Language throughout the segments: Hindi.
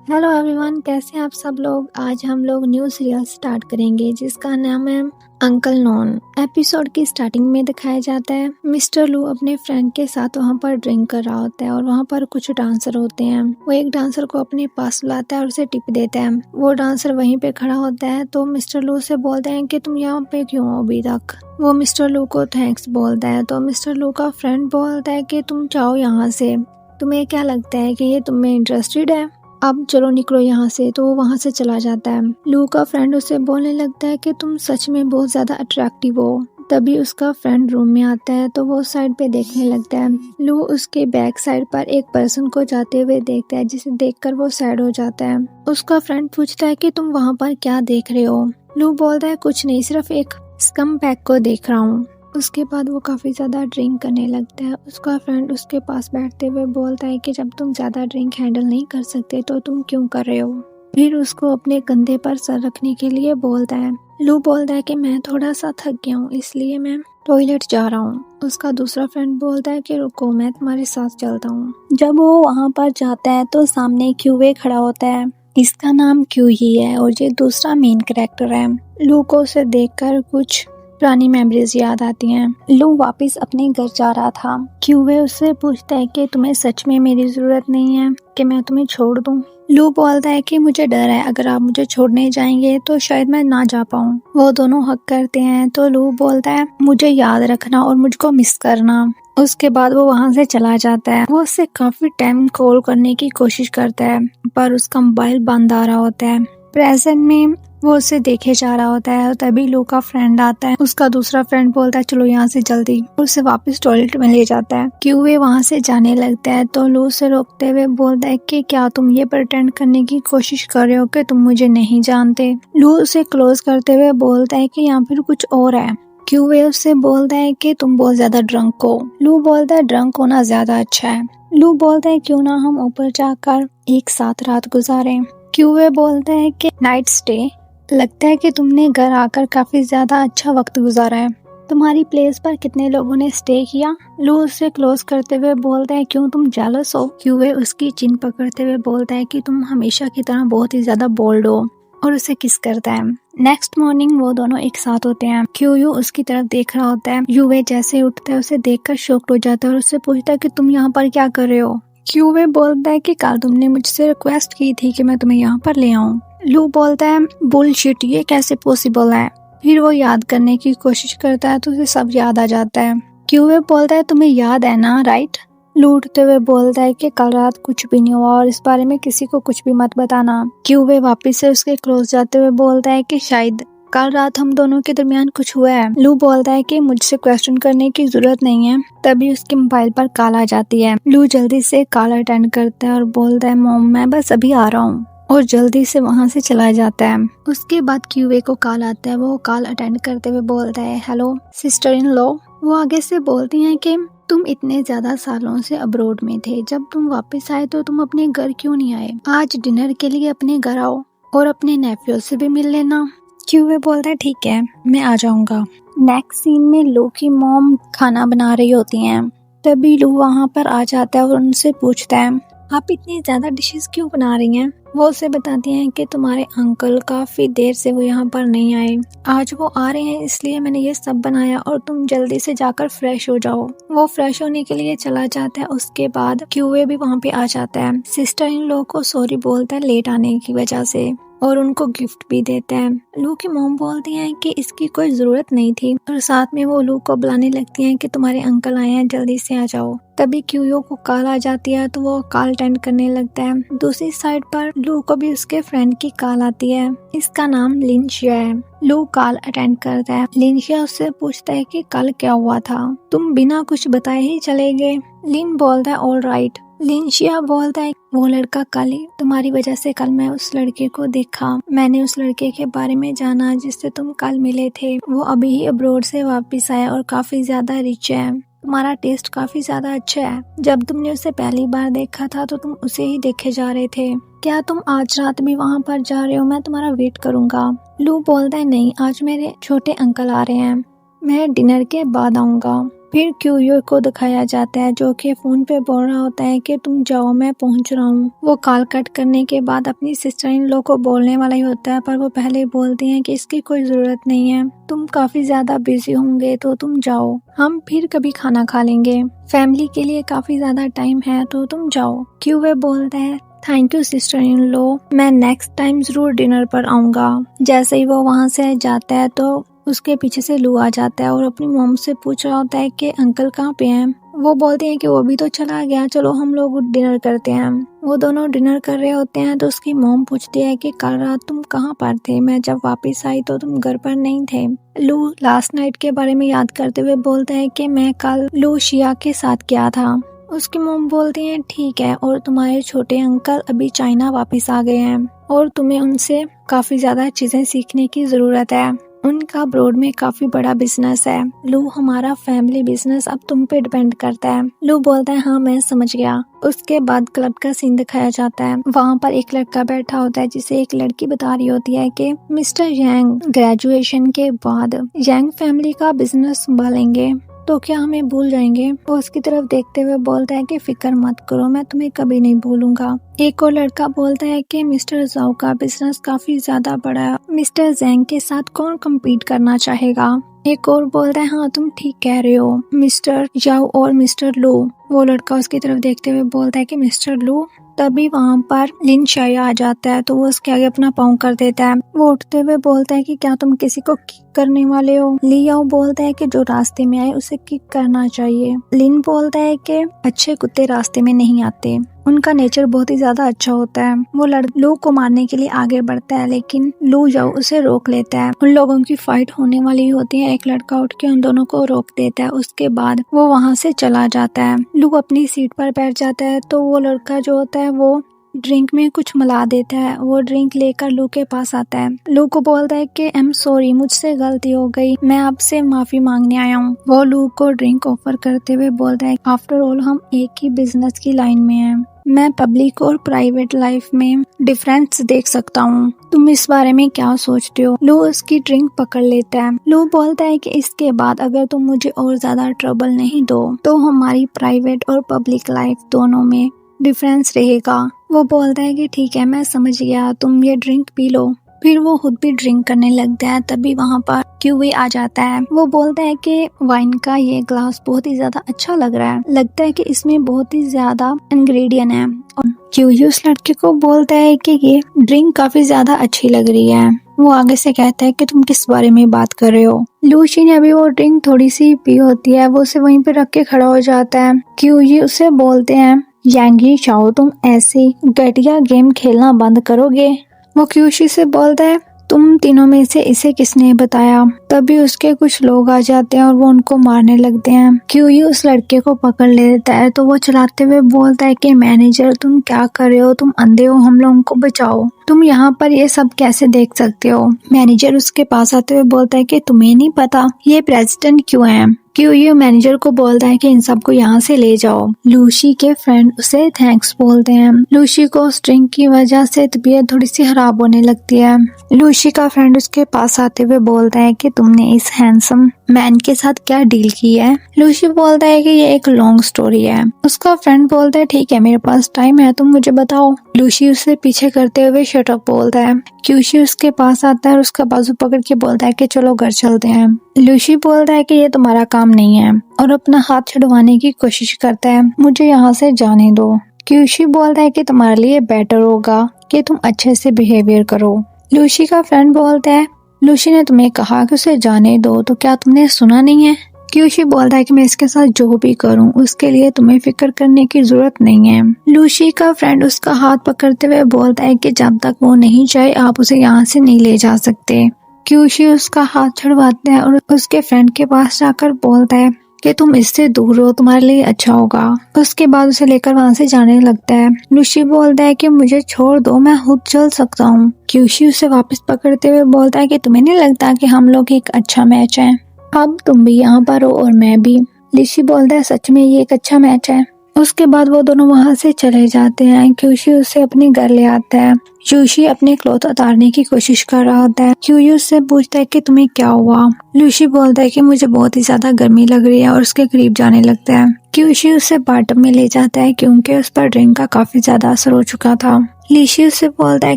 हेलो एवरीवन, कैसे हैं आप सब लोग। आज हम लोग न्यू सीरियल स्टार्ट करेंगे जिसका नाम है अंकल नॉन। एपिसोड की स्टार्टिंग में दिखाया जाता है मिस्टर लू अपने फ्रेंड के साथ वहाँ पर ड्रिंक कर रहा होता है और वहाँ पर कुछ डांसर होते हैं। वो एक डांसर को अपने पास बुलाता है और उसे टिप देता है। वो डांसर वहीं पे खड़ा होता है तो मिस्टर लू से बोलते हैं कि तुम यहाँ पे क्यों हो अभी तक। वो मिस्टर लू को थैंक्स बोलता है तो मिस्टर लू का फ्रेंड बोलता है कि तुम जाओ यहाँ से, तुम्हें क्या लगता है कि ये तुम में इंटरेस्टेड है, अब चलो निकलो यहाँ से। तो वो वहाँ से चला जाता है। लू का फ्रेंड उसे बोलने लगता है कि तुम सच में बहुत ज्यादा अट्रैक्टिव हो। तभी उसका फ्रेंड रूम में आता है तो वो साइड पे देखने लगता है। लू उसके बैक साइड पर एक पर्सन को जाते हुए देखता है जिसे देखकर वो सैड हो जाता है। उसका फ्रेंड पूछता है कि तुम वहाँ पर क्या देख रहे हो। लू बोलता है कुछ नहीं, सिर्फ एक स्कम बैग को देख रहा हूँ। उसके बाद वो काफी ज्यादा ड्रिंक करने लगता है। उसका फ्रेंड उसके पास बैठते हुए बोलता है कि जब तुम ज्यादा ड्रिंक हैंडल नहीं कर सकते तो तुम क्यों कर रहे हो। फिर उसको अपने कंधे पर सर रखने के लिए बोलता है। लू बोलता है कि मैं थोड़ा सा थक गया हूँ इसलिए मैं टॉयलेट जा रहा हूँ। उसका दूसरा फ्रेंड बोलता है कि रुको, मैं तुम्हारे साथ चलता हूँ। जब वो वहाँ पर जाता है तो सामने क्यूवे खड़ा होता है। इसका नाम क्यू ही है और ये दूसरा मेन कैरेक्टर है। लू को उसे देखकर कुछ पुरानी मेमोरीज याद आती हैं। लू वापस अपने घर जा रहा था। क्यूवे उससे पूछता है कि तुम्हें सच में मेरी जरूरत नहीं है कि मैं तुम्हें छोड़ दूं। लू बोलता है कि मुझे डर है, अगर आप मुझे छोड़ने जाएंगे तो शायद मैं ना जा पाऊं। वो दोनों हक करते हैं तो लू बोलता है मुझे याद रखना और मुझको मिस करना। उसके बाद वो वहाँ से चला जाता है। वो उससे काफी टाइम कॉल करने की कोशिश करता है पर उसका मोबाइल बंद आ रहा होता है। प्रेजेंट में वो उसे देखे जा रहा होता है और तभी लू का फ्रेंड आता है। उसका दूसरा फ्रेंड बोलता है चलो यहाँ से जल्दी, और उसे वापस टॉयलेट में ले जाता है। क्यूवे वहाँ से जाने लगता है तो लू से रोकते हुए बोलता है कि क्या तुम ये प्रिटेंड करने की कोशिश कर रहे हो कि तुम मुझे नहीं जानते। लू उसे क्लोज करते हुए बोलता है कि यहाँ फिर कुछ और है। क्यूवे उससे बोलता है कि तुम बहुत ज्यादा ड्रंक हो। लू बोलता है ड्रंक होना ज्यादा अच्छा है। लू बोलता है क्यों ना हम ऊपर जाकर एक साथ रात गुजारें। क्यूवे बोलता है कि नाइट स्टे, लगता है कि तुमने घर आकर काफी ज्यादा अच्छा वक्त गुजारा है। तुम्हारी प्लेस पर कितने लोगों ने स्टे किया। लू उससे क्लोज करते हुए बोलता है क्यों तुम जेलस हो। क्यूवे उसकी चिन पकड़ते हुए बोलता है कि तुम हमेशा की तरह बहुत ही ज्यादा बोल्ड हो, और उसे किस करता है। नेक्स्ट मॉर्निंग वो दोनों एक साथ होते हैं। क्यूयू उसकी तरफ देख रहा होता है। यूवे जैसे ही उठता है उसे देखकर शॉक्ड हो जाता है और उससे पूछता है कि तुम यहाँ पर क्या कर रहे हो। क्यूवे बोलता है कि कल तुमने मुझसे रिक्वेस्ट की थी कि मैं तुम्हें यहाँ पर ले आऊँ। लू बोलता है बुलशिट, ये कैसे पॉसिबल है। फिर वो याद करने की कोशिश करता है तो उसे सब याद आ जाता है। क्यूवे बोलता है तुम्हें याद है ना, राइट। लू उठते हुए बोलता है कि कल रात कुछ भी नहीं हुआ और इस बारे में किसी को कुछ भी मत बताना। क्यूवे वापस से उसके क्लोज जाते हुए बोलता है कि शायद कल रात हम दोनों के दरमियान कुछ हुआ है। लू बोलता है कि मुझसे क्वेश्चन करने की जरूरत नहीं है। तभी उसके मोबाइल पर कॉल आ जाती है। लू जल्दी से कॉल अटेंड करता है और बोलता है मॉम मैं बस अभी आ रहा हूँ, और जल्दी से वहाँ से चला जाता है। उसके बाद क्यूवे को कॉल आता है। वो कॉल अटेंड करते हुए बोलता है हेलो सिस्टर इन लॉ। वो आगे से बोलती हैं कि तुम इतने ज्यादा सालों से अब्रोड में थे, जब तुम वापस आए तो तुम अपने घर क्यों नहीं आए। आज डिनर के लिए अपने घर आओ और अपने नेफ्यू से भी मिल लेना। क्यूवे बोलता है ठीक है, मैं आ जाऊंगा। नेक्स्ट सीन में लू की मॉम खाना बना रही होती हैं। तभी लू वहाँ पर आ जाता है और उनसे पूछता है आप इतनी ज्यादा डिशेस क्यों बना रही हैं। वो उसे बताती हैं कि तुम्हारे अंकल काफी देर से वो यहाँ पर नहीं आए, आज वो आ रहे हैं इसलिए मैंने ये सब बनाया और तुम जल्दी से जाकर फ्रेश हो जाओ। वो फ्रेश होने के लिए चला जाता है। उसके बाद क्यूए भी वहाँ पे आ जाता है। सिस्टर इन लॉ को सॉरी बोलता है लेट आने की वजह से और उनको गिफ्ट भी देता है। लू की मॉम बोलती हैं कि इसकी कोई जरूरत नहीं थी और साथ में वो लू को बुलाने लगती हैं कि तुम्हारे अंकल आए हैं, जल्दी से आ जाओ। तभी क्यूयो को कॉल आ जाती है तो वो कॉल अटेंड करने लगता है। दूसरी साइड पर लू को भी उसके फ्रेंड की कॉल आती है। इसका नाम लिनशिया है। लू कॉल अटेंड करता है। लिनशिया उससे पूछता है कि कल क्या हुआ था, तुम बिना कुछ बताए ही चले गए। लिन बोलता है ऑल राइट। लिनशिया बोलता है वो लड़का कल ही तुम्हारी वजह से, कल मैं उस लड़के को देखा, मैंने उस लड़के के बारे में जाना जिससे तुम कल मिले थे। वो अभी ही अब्रोड से वापस आया और काफी ज्यादा रिच है। तुम्हारा टेस्ट काफी ज्यादा अच्छा है। जब तुमने उसे पहली बार देखा था तो तुम उसे ही देखे जा रहे थे। क्या तुम आज रात भी वहाँ पर जा रहे हो, मैं तुम्हारा वेट करूंगा। लू बोलता है नहीं, आज मेरे छोटे अंकल आ रहे हैं, मैं डिनर के बाद आऊंगा। फिर क्यूयो को दिखाया जाता है जो कि फोन पे बोल रहा होता है कि तुम जाओ, मैं पहुंच रहा हूँ। वो कॉल कट करने के बाद अपनी सिस्टर इन लॉ को बोलने वाला ही होता है, पर वो पहले ही बोलती हैं कि इसकी कोई जरूरत नहीं है, तुम काफी ज्यादा बिजी होंगे तो तुम जाओ, हम फिर कभी खाना खा लेंगे, फैमिली के लिए काफी ज्यादा टाइम है तो तुम जाओ। क्यूवे बोलता है thank you sister in law, मैं नेक्स्ट टाइम जरूर डिनर पर आऊंगा। जैसे ही वो वहाँ से जाता है तो उसके पीछे से लू आ जाता है और अपनी मॉम से पूछ रहा होता है कि अंकल कहाँ पे हैं। वो बोलते हैं कि वो भी तो चला गया, चलो हम लोग डिनर करते हैं। वो दोनों डिनर कर रहे होते हैं तो उसकी मॉम पूछती है कि कल रात तुम कहाँ पर थे, मैं जब वापस आई तो तुम घर पर नहीं थे। लू लास्ट नाइट के बारे में याद करते हुए बोलता है कि मैं कल लूशिया के साथ गया था। उसकी मॉम बोलती है ठीक है, और तुम्हारे छोटे अंकल अभी चाइना वापस आ गए हैं और तुम्हें उनसे काफी ज्यादा चीजें सीखने की जरूरत है। उनका ब्रॉड में काफी बड़ा बिजनेस है। लू हमारा फैमिली बिजनेस अब तुम पे डिपेंड करता है। लू बोलता है हाँ मैं समझ गया। उसके बाद क्लब का सीन दिखाया जाता है। वहाँ पर एक लड़का बैठा होता है जिसे एक लड़की बता रही होती है कि मिस्टर यांग ग्रेजुएशन के बाद यांग फैमिली का बिजनेस संभालेंगे, तो क्या हमें भूल जाएंगे। वो उसकी तरफ देखते हुए बोलता है कि फिक्र मत करो, मैं तुम्हें कभी नहीं भूलूंगा। एक और लड़का बोलता है कि मिस्टर जाओ का बिजनेस काफी ज्यादा बड़ा है, मिस्टर जैंग के साथ कौन कम्पीट करना चाहेगा। एक और बोलता है हाँ तुम ठीक कह रहे हो मिस्टर जाओ और मिस्टर लू। वो लड़का उसकी तरफ देखते हुए बोलता है कि मिस्टर लू। तभी वहाँ पर लिन शाया आ जाता है तो वो उसके आगे अपना पाँव कर देता है। वो उठते हुए बोलता है कि क्या तुम किसी को किक करने वाले हो। लियाओ बोलता है कि जो रास्ते में आए उसे किक करना चाहिए। लिन बोलता है कि अच्छे कुत्ते रास्ते में नहीं आते, उनका नेचर बहुत ही ज्यादा अच्छा होता है। वो लू को मारने के लिए आगे बढ़ता है लेकिन लू जाओ उसे रोक लेता है। उन लोगों की फाइट होने वाली होती है। एक लड़का उठ के उन दोनों को रोक देता है। उसके बाद वो वहाँ से चला जाता है। लू अपनी सीट पर बैठ जाता है तो वो लड़का जो होता है वो ड्रिंक में कुछ मिला देता है। वो ड्रिंक लेकर लू के पास आता है। लू को बोलता है कि आई एम सॉरी, मुझसे गलती हो गई, मैं आपसे माफी मांगने आया हूँ। वो लू को ड्रिंक ऑफर करते हुए बोलता है आफ्टर ऑल हम एक ही बिजनेस की लाइन में हैं, मैं पब्लिक और प्राइवेट लाइफ में डिफरेंस देख सकता हूँ, तुम इस बारे में क्या सोचते हो। लू उसकी ड्रिंक पकड़ लेता है। लू बोलता है कि इसके बाद अगर तुम मुझे और ज्यादा ट्रबल नहीं दो तो हमारी प्राइवेट और पब्लिक लाइफ दोनों में डिफरेंस रहेगा। वो बोलता है कि ठीक है मैं समझ गया, तुम ये ड्रिंक पी लो। फिर वो खुद भी ड्रिंक करने लगता है। तभी वहाँ पर क्यूवे आ जाता है। वो बोलता है कि वाइन का ये ग्लास बहुत ही ज्यादा अच्छा लग रहा है, लगता है कि इसमें बहुत ही ज्यादा इंग्रेडिएंट है। और क्यूवे उस लड़के को बोलता है कि ये ड्रिंक काफी ज्यादा अच्छी लग रही है। वो आगे से कहता है कि तुम किस बारे में बात कर रहे हो। लूशी ने अभी वो ड्रिंक थोड़ी सी पी होती है, वो उसे वहीं पे रख के खड़ा हो जाता है। क्यूवे उसे बोलते हैं यांगी चाओ तुम ऐसी घटिया गेम खेलना बंद करोगे। वो क्यूशी से बोलता है तुम तीनों में से इसे किसने बताया। तभी उसके कुछ लोग आ जाते हैं और वो उनको मारने लगते हैं। क्यूई उस लड़के को पकड़ लेता है तो वो चलाते हुए बोलता है कि मैनेजर तुम क्या कर रहे हो, तुम अंधे हो, हम लोगों को बचाओ, तुम यहाँ पर ये सब कैसे देख सकते हो। मैनेजर उसके पास आते हुए बोलता है कि तुम्हें नहीं पता ये प्रेसिडेंट क्यों है। क्यूई मैनेजर को बोलता है कि इन सबको यहाँ से ले जाओ। लूशी के फ्रेंड उसे थैंक्स बोलते हैं। लूशी को स्ट्रिंग की वजह से तबीयत थोड़ी सी खराब होने लगती है। लूशी का फ्रेंड उसके पास आते हुए बोलता है कि तुमने इस हैंडसम मैन के साथ क्या डील की है। लूशी बोलता है कि ये एक लॉन्ग स्टोरी है। उसका फ्रेंड बोलता है ठीक है मेरे पास टाइम है, तुम मुझे बताओ। लूशी उसे पीछे करते हुए शट अप बोलता है। क्यूशी उसके पास आता है और उसका बाजू पकड़ के बोलता है कि चलो घर चलते हैं। लूशी बोलता है कि ये तुम्हारा काम नहीं है और अपना हाथ छुड़वाने की कोशिश करता है, मुझे यहाँ से जाने दो। क्यूशी बोलता है कि तुम्हारे लिए बेटर होगा कि तुम अच्छे से बिहेवियर करो। लूशी का फ्रेंड बोलता है लूशी ने तुम्हें कहा कि उसे जाने दो, तो क्या तुमने सुना नहीं है। क्यूशी बोलता है कि मैं इसके साथ जो भी करूं उसके लिए तुम्हें फिक्र करने की जरूरत नहीं है। लूशी का फ्रेंड उसका हाथ पकड़ते हुए बोलता है कि जब तक वो नहीं चाहे आप उसे यहाँ से नहीं ले जा सकते। क्यूशी उसका हाथ छुड़वाता है और उसके फ्रेंड के पास जाकर बोलता है कि तुम इससे दूर रहो, तुम्हारे लिए अच्छा होगा। उसके बाद उसे लेकर वहाँ से जाने लगता है। लूशी बोलता है कि मुझे छोड़ दो, मैं खुद चल सकता हूँ। क्यूशी उसे वापस पकड़ते हुए बोलता है कि तुम्हें नहीं लगता कि हम लोग एक अच्छा मैच है, अब तुम भी यहाँ पर हो और मैं भी। लूशी बोलता है सच में ये एक अच्छा मैच है। उसके बाद वो दोनों वहाँ से चले जाते हैं। क्यूशी उसे अपने घर ले आता है। यूशी अपने क्लॉथ उतारने की कोशिश कर रहा होता है। क्यूयू उससे पूछता है कि तुम्हें क्या हुआ। लूशी बोलता है कि मुझे बहुत ही ज्यादा गर्मी लग रही है और उसके करीब जाने लगता है। क्यूशी उसे बाथटब में ले जाता है क्योंकि उस पर ड्रिंक का काफी ज्यादा असर हो चुका था। लीशी उससे बोलता है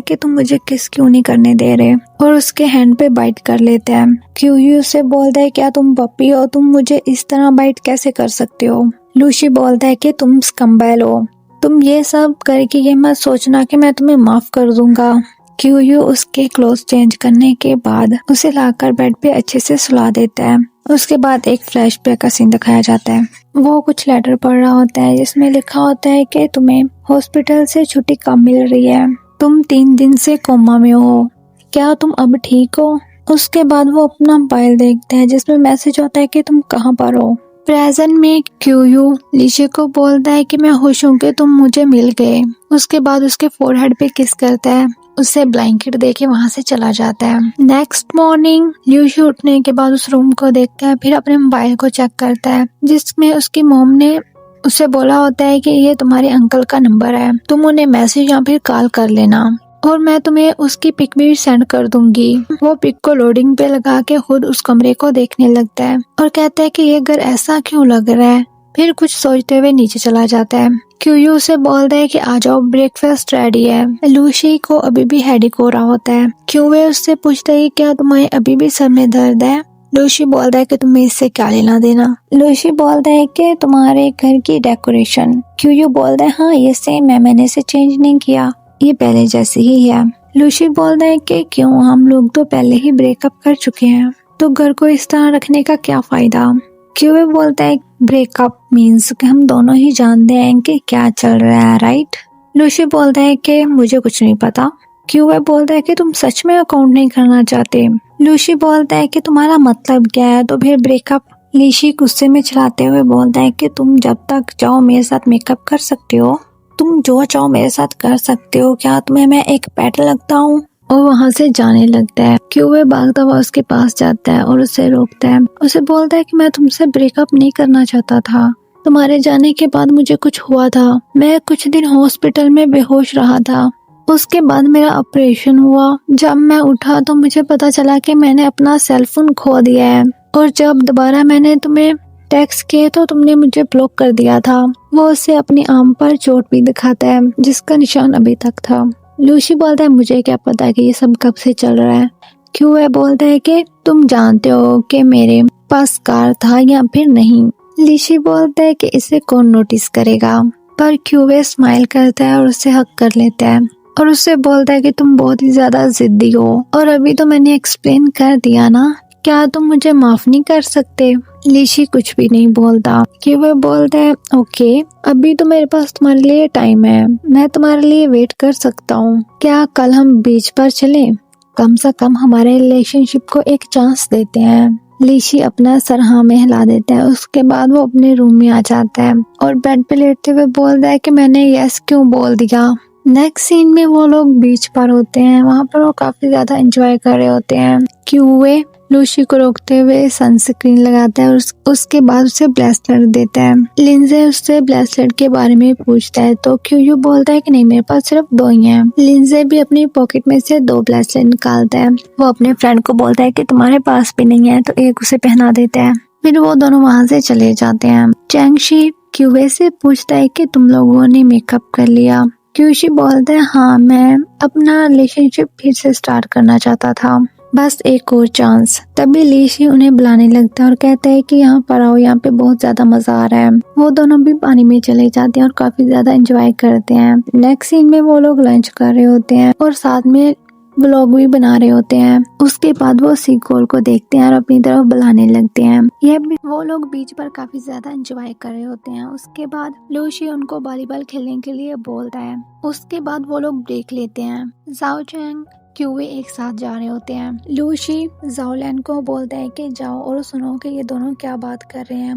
कि तुम मुझे किस क्यों नहीं करने दे रहे और उसके हैंड पे बाइट कर लेता है। क्यूयू उससे बोलता है क्या तुम पप्पी हो, तुम मुझे इस तरह बाइट कैसे कर सकते हो। लूशी बोलता है कि तुम स्कम्बैल हो, तुम ये सब करके ये मत सोचना कि मैं तुम्हें माफ कर दूंगा। क्यूयू उसके क्लोथ चेंज करने के बाद उसे लाकर बेड पे अच्छे से सुला देता है। उसके बाद एक फ्लैशबैक का सीन दिखाया जाता है। वो कुछ लेटर पढ़ रहा होता है जिसमें लिखा होता है कि तुम्हें हॉस्पिटल से छुट्टी कब मिल रही है, तुम 3 दिन से कोमा में हो, क्या तुम अब ठीक हो। उसके बाद वो अपना मोबाइल देखते हैं जिसमें मैसेज होता है कि तुम कहाँ पर हो। प्रेजेंट में क्यूयू लीशी को बोलता है कि मैं खुश हूँ कि तुम मुझे मिल गए। उसके बाद उसके फोरहेड पे किस करता है, उसे ब्लैंकेट देके वहाँ से चला जाता है। नेक्स्ट मॉर्निंग ल्यूशी उठने के बाद उस रूम को देखता है, फिर अपने मोबाइल को चेक करता है जिसमें उसकी मॉम ने उसे बोला होता है कि ये तुम्हारे अंकल का नंबर है, तुम उन्हें मैसेज या फिर कॉल कर लेना और मैं तुम्हें उसकी पिक भी सेंड कर दूंगी। वो पिक को लोडिंग पे लगा के खुद उस कमरे को देखने लगता है और कहता है कि ये घर ऐसा क्यों लग रहा है। फिर कुछ सोचते हुए नीचे चला जाता है। क्यूयू उसे बोलता है कि आ जाओ ब्रेकफास्ट रेडी है। लूशी को अभी भी हेडेक हो रहा होता है। क्यूए उससे पूछता है कि क्या तुम्हें अभी भी सर में दर्द है। लूशी बोलता है कि तुम्हें इससे क्या लेना देना। लूशी बोलता है कि तुम्हारे घर की डेकोरेशन। क्यूयू बोलता है हाँ ये सेम है, मैंने इसे चेंज नहीं किया, ये पहले जैसे ही है। लूशी बोलता है कि क्यों, हम लोग तो पहले ही ब्रेकअप कर चुके हैं, तो घर को इस तरह रखने का क्या फायदा। क्यूए बोलता है ब्रेकअप मीन्स कि हम दोनों ही जानते हैं कि क्या चल रहा है, राइट। लूशी बोलता है कि मुझे कुछ नहीं पता। क्यूए बोलता है कि तुम सच में अकाउंट नहीं करना चाहते। लूशी बोलता है कि तुम्हारा मतलब क्या है, तो फिर ब्रेकअप। लीशी गुस्से में चिल्लाते हुए बोलता है कि तुम जब तक चाहो मेरे साथ मेकअप कर सकते हो, तुम जो चाहो मेरे साथ कर सकते हो, क्या तुम्हें मैं एक पेट लगता हूँ। और वहाँ से जाने लगता है। क्यूए भागता हुआ उसके पास जाता है और उसे रोकता है। उसे बोलता है कि मैं तुमसे ब्रेकअप नहीं करना चाहता था, तुम्हारे जाने के बाद मुझे कुछ हुआ था, मैं कुछ दिन हॉस्पिटल में बेहोश रहा था, उसके बाद मेरा ऑपरेशन हुआ, जब मैं उठा तो मुझे पता चला कि मैंने अपना सेल फोन खो दिया है और जब दोबारा मैंने तुम्हें टेक्स्ट किए तो तुमने मुझे ब्लॉक कर दिया था। वो उसे अपनी आर्म पर चोट भी दिखाता है जिसका निशान अभी तक था। लूशी बोलता है मुझे क्या पता कि ये सब कब से चल रहा है। क्यूए बोलता है कि तुम जानते हो कि मेरे पास कार था या फिर नहीं। लूशी बोलता है कि इसे कौन नोटिस करेगा, पर क्यूए स्माइल करता है और उसे हक कर लेता है और उससे बोलता है कि तुम बहुत ही ज्यादा जिद्दी हो और अभी तो मैंने एक्सप्लेन कर दिया ना, क्या तुम मुझे माफ नहीं कर सकते। लीशी कुछ भी नहीं बोलता। क्यूए बोलता है ओके, अभी तो मेरे पास तुम्हारे लिए टाइम है, मैं तुम्हारे लिए वेट कर सकता हूँ, क्या कल हम बीच पर चले, कम से कम हमारे रिलेशनशिप को एक चांस देते हैं। लीशी अपना सर हाँ में हिला देता है। उसके बाद वो अपने रूम में आ जाता है और बेड पे लेटते हुए बोलता है कि मैंने यस क्यों बोल दिया। नेक्स्ट सीन में वो लोग बीच पर होते हैं, वहाँ पर वो काफी ज्यादा एंजॉय कर रहे होते हैं। क्यूए लूशी को रोकते हुए सनस्क्रीन लगाता है और उसके बाद उसे ब्रेसलेट देता है। लिंजे उससे ब्रेसलेट के बारे में पूछता है तो क्यूयू बोलता है कि नहीं मेरे पास सिर्फ 2 ही हैं। लिंजे भी अपनी पॉकेट में से 2 ब्रेसलेट निकालता है। वो अपने फ्रेंड को बोलता है कि तुम्हारे पास भी नहीं है, तो एक उसे पहना देता है। फिर वो दोनों वहाँ से चले जाते हैं। चैंगशी क्यूए से पूछता है कि तुम लोगों ने मेकअप कर लिया। क्यूशी बोलता है हाँ, मैं अपना रिलेशनशिप फिर से स्टार्ट करना चाहता था, बस एक और चांस। तभी लीशी उन्हें बुलाने लगता है और कहता है कि यहाँ पर आओ, यहाँ पे बहुत ज्यादा मजा आ रहा है। वो दोनों भी पानी में चले जाते हैं और काफी ज्यादा एंजॉय करते हैं। नेक्स्ट सीन में वो लोग लंच कर रहे होते हैं और साथ में व्लॉग भी बना रहे होते हैं। उसके बाद वो सीक्वल को देखते हैं और अपनी तरफ बुलाने लगते हैं। वो लोग बीच पर काफी ज्यादा एंजॉय कर रहे होते हैं। उसके बाद लूशी उनको वॉलीबॉल खेलने के लिए बोलता है। उसके बाद वो लोग ब्रेक लेते हैं। जाओ चैंग क्यूए एक साथ जा रहे होते हैं। लूशी जाओलैन को बोलता है कि जाओ और सुनो कि ये दोनों क्या बात कर रहे हैं।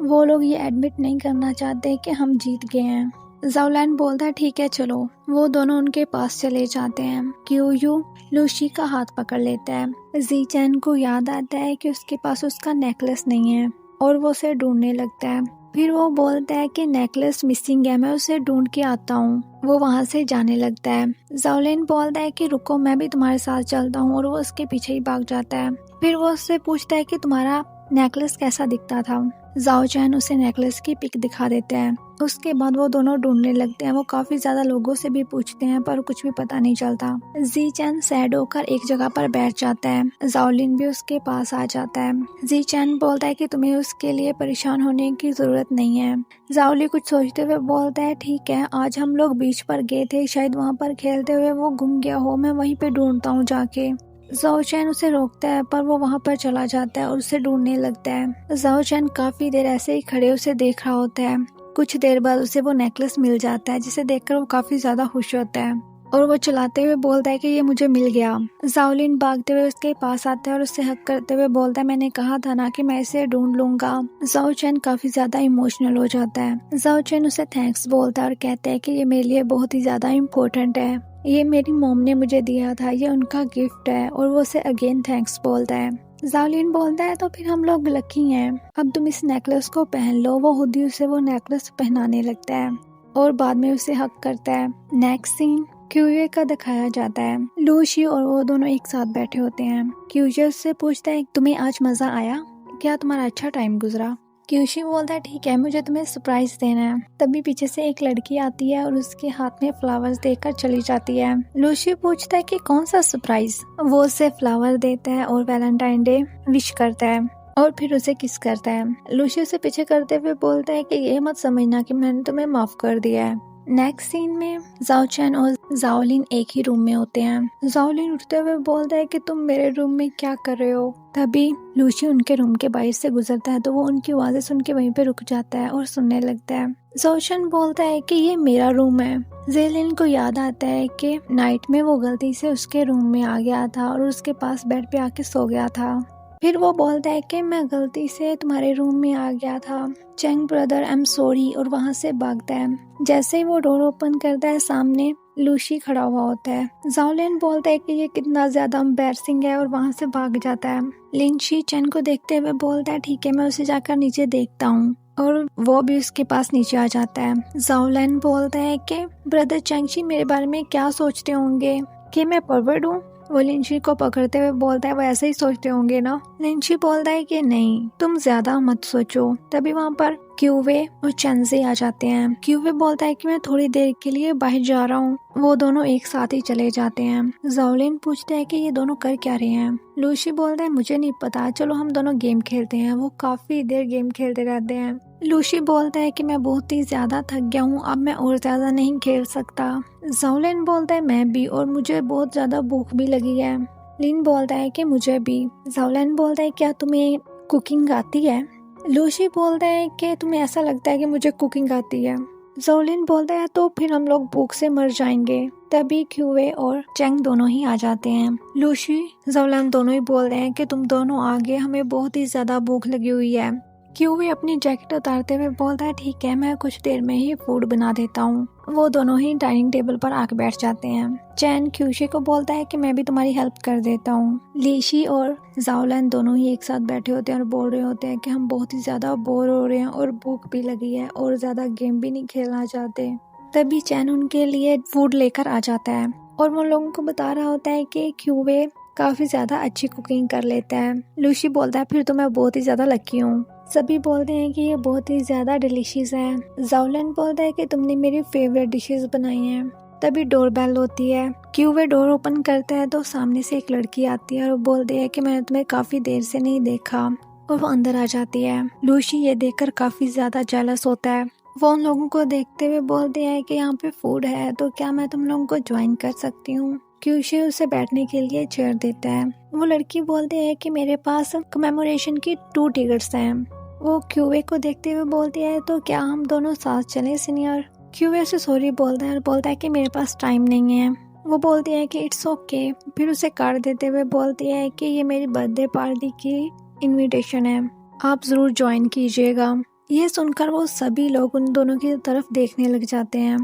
वो लोग ये एडमिट नहीं करना चाहते कि हम जीत गए हैं। जाओलैन बोलता है ठीक है चलो। वो दोनों उनके पास चले जाते हैं। क्यूयू लूशी का हाथ पकड़ लेता है। जी चैन को याद आता है कि उसके पास उसका नेकलेस नहीं है और वो उसे ढूंढने लगता है। फिर वो बोलता है कि नेकलेस मिसिंग है, मैं उसे ढूंढ के आता हूँ। वो वहाँ से जाने लगता है। जाओलिन बोलता है कि रुको, मैं भी तुम्हारे साथ चलता हूँ, और वो उसके पीछे ही भाग जाता है। फिर वो उससे पूछता है कि तुम्हारा नेकलेस कैसा दिखता था। जाओ चैन उसे नेकलेस की पिक दिखा देते हैं। उसके बाद वो दोनों ढूंढने लगते हैं। वो काफी ज्यादा लोगों से भी पूछते हैं पर कुछ भी पता नहीं चलता। जी चैन सैड होकर एक जगह पर बैठ जाता है। जाओलिन भी उसके पास आ जाता है। जी चैन बोलता है कि तुम्हें उसके लिए परेशान होने की जरूरत नहीं है। जाओली कुछ सोचते हुए बोलता है ठीक है, आज हम लोग बीच पर गए थे, शायद वहाँ पर खेलते हुए वो गुम गया हो, मैं वहीं पे ढूंढता हूँ जाके। जाओ चैन उसे रोकता है पर वो वहाँ पर चला जाता है और उसे ढूंढने लगता है। जाओ चैन काफी देर ऐसे ही खड़े उसे देख रहा होता है। कुछ देर बाद उसे वो नेकलेस मिल जाता है, जिसे देखकर वो काफी ज्यादा खुश होता है और वो चलाते हुए बोलता है कि ये मुझे मिल गया। जाओलिन भागते हुए उसके पास आता है और उससे हक करते हुए बोलता है मैंने कहा था ना कि मैं इसे ढूंढ लूंगा। जाओ चैन काफी ज्यादा इमोशनल हो जाता है। जाओ चैन उसे थैंक्स बोलता है और कहता है कि ये मेरे लिए बहुत ही ज्यादा इम्पोर्टेंट है, ये मेरी मॉम ने मुझे दिया था, ये उनका गिफ्ट है, और वो उसे अगेन थैंक्स बोलता है। जाओलिन बोलता है तो फिर हम लोग लकी हैं, अब तुम इस नेकलेस को पहन लो। वो खुद ही उसे वो नेकलेस पहनाने लगता है और बाद में उसे हक करता है। नेक्स्ट सीन क्यूजे का दिखाया जाता है। लूशी और वो दोनों एक साथ बैठे होते हैं। क्यूजे उससे पूछता है तुम्हें आज मजा आया, क्या तुम्हारा अच्छा टाइम गुजरा। क्यूशी बोलता है ठीक है, मुझे तुम्हें सरप्राइज देना है। तभी पीछे से एक लड़की आती है और उसके हाथ में फ्लावर्स देकर चली जाती है। लूशी पूछता है कि कौन सा सरप्राइज। वो उसे फ्लावर देता है और वैलेंटाइन डे विश करता है और फिर उसे किस करता है। लूशी उसे पीछे करते हुए बोलता है कि ये मत समझना कि मैंने तुम्हें माफ कर दिया है। नेक्स्ट सीन में जाओ चैन और जाओलिन एक ही रूम में होते हैं। जाओलिन उठते हुए बोलता है कि तुम मेरे रूम में क्या कर रहे हो। तभी लूशी उनके रूम के बाहर से गुजरता है तो वो उनकी आवाजें सुन के वहीं पे रुक जाता है और सुनने लगता है। जाओ चैन बोलता है कि ये मेरा रूम है। जेलिन को याद आता है कि नाइट में वो गलती से उसके रूम में आ गया था और उसके पास बेड पे आके सो गया था। फिर वो बोलता है कि मैं गलती से तुम्हारे रूम में आ गया था, Chang brother I am sorry, और वहाँ से भागता है। जैसे ही वो डोर ओपन करता है सामने लूशी खड़ा हुआ होता है। जाओलिन बोलता है कि ये कितना ज्यादा एम्बैरसिंग है और वहाँ से भाग जाता है। लिनशी चैन को देखते हुए बोलता है ठीक है, मैं उसे जाकर नीचे देखता हूँ, और वो भी उसके पास नीचे आ जाता है। जाओलिन बोलता है कि ब्रदर चैंगशी मेरे बारे में क्या सोचते होंगे, कि मैं परवर्ड हूँ। वो लिंशी को पकड़ते हुए बोलता है वो ऐसे ही सोचते होंगे ना। लिंशी बोलता है कि नहीं, तुम ज्यादा मत सोचो। तभी वहाँ पर क्यूवे और चेंजी आ जाते हैं। क्यूवे बोलता है कि मैं थोड़ी देर के लिए बाहर जा रहा हूँ। वो दोनों एक साथ ही चले जाते हैं। जाओलिन पूछता है कि ये दोनों कर क्या रहे हैं। लूशी बोलता है मुझे नहीं पता, चलो हम दोनों गेम खेलते हैं। वो काफी देर गेम खेलते रहते हैं। लूशी बोलता है कि मैं बहुत ही ज्यादा थक गया हूँ, अब मैं और ज्यादा नहीं खेल सकता। जाओलिन बोलता है मैं भी, और मुझे बहुत ज्यादा भूख भी लगी है। लिन बोलता है कि मुझे भी। जाओलिन बोलता है क्या तुम्हें कुकिंग आती है। लूशी बोलता है कि तुम्हें ऐसा लगता है कि मुझे कुकिंग आती है। जाओलिन बोलता है तो फिर हम लोग भूख से मर जाएंगे। तभी क्यूवे और चैंग दोनों ही आ जाते हैं। लूशी जाओलिन दोनों ही बोल रहे हैं कि तुम दोनों आगे, हमें बहुत ही ज्यादा भूख लगी हुई है। क्यूवे अपनी जैकेट उतारते हुए बोलता है ठीक है, मैं कुछ देर में ही फूड बना देता हूँ। वो दोनों ही डाइनिंग टेबल पर आके बैठ जाते हैं। चैन क्यूशी को बोलता है कि मैं भी तुम्हारी हेल्प कर देता हूँ। लीशी और जाओलिन दोनों ही एक साथ बैठे होते हैं और बोल रहे होते हैं कि हम बहुत ही ज्यादा बोर हो रहे हैं और भूख भी लगी है और ज्यादा गेम भी नहीं खेलना चाहते। तभी चैन उनके लिए फूड लेकर आ जाता है और वो लोगों को बता रहा होता है कि क्यूवे काफी ज्यादा अच्छी कुकिंग कर लेता है। लूशी बोलता है फिर तो मैं बहुत ही ज्यादा लकी हूँ। सभी बोलते हैं कि ये बहुत ही ज्यादा डिलीशियस है। जाओलिन बोलता है कि तुमने मेरी फेवरेट डिशेस बनाई हैं। तभी डोरबेल होती है। क्यूवे डोर ओपन करता है तो सामने से एक लड़की आती है और बोलती है कि मैंने तुम्हें काफी देर से नहीं देखा, और वो अंदर आ जाती है। लूशी ये देखकर काफी ज्यादा जेलस होता है। वो उन लोगों को देखते हुए बोलती है कि यहाँ पे फूड है तो क्या मैं तुम लोगों को ज्वाइन कर सकती हूँ। क्यूशे उसे बैठने के लिए चेयर देता है। वो लड़की बोलती है कि मेरे पास कमेमोरेशन की 2 टिकट्स हैं। वो क्यूवे को देखते हुए बोलती है तो क्या हम दोनों साथ चलें सीनियर। क्यूवे से सॉरी बोलता है और बोलता है कि मेरे पास टाइम नहीं है। वो बोलती है कि इट्स ओके। फिर उसे कार्ड देते हुए बोलती है कि ये मेरी बर्थडे पार्टी की इनविटेशन है, आप जरूर ज्वाइन कीजिएगा। ये सुनकर वो सभी लोग उन दोनों की तरफ देखने लग जाते हैं।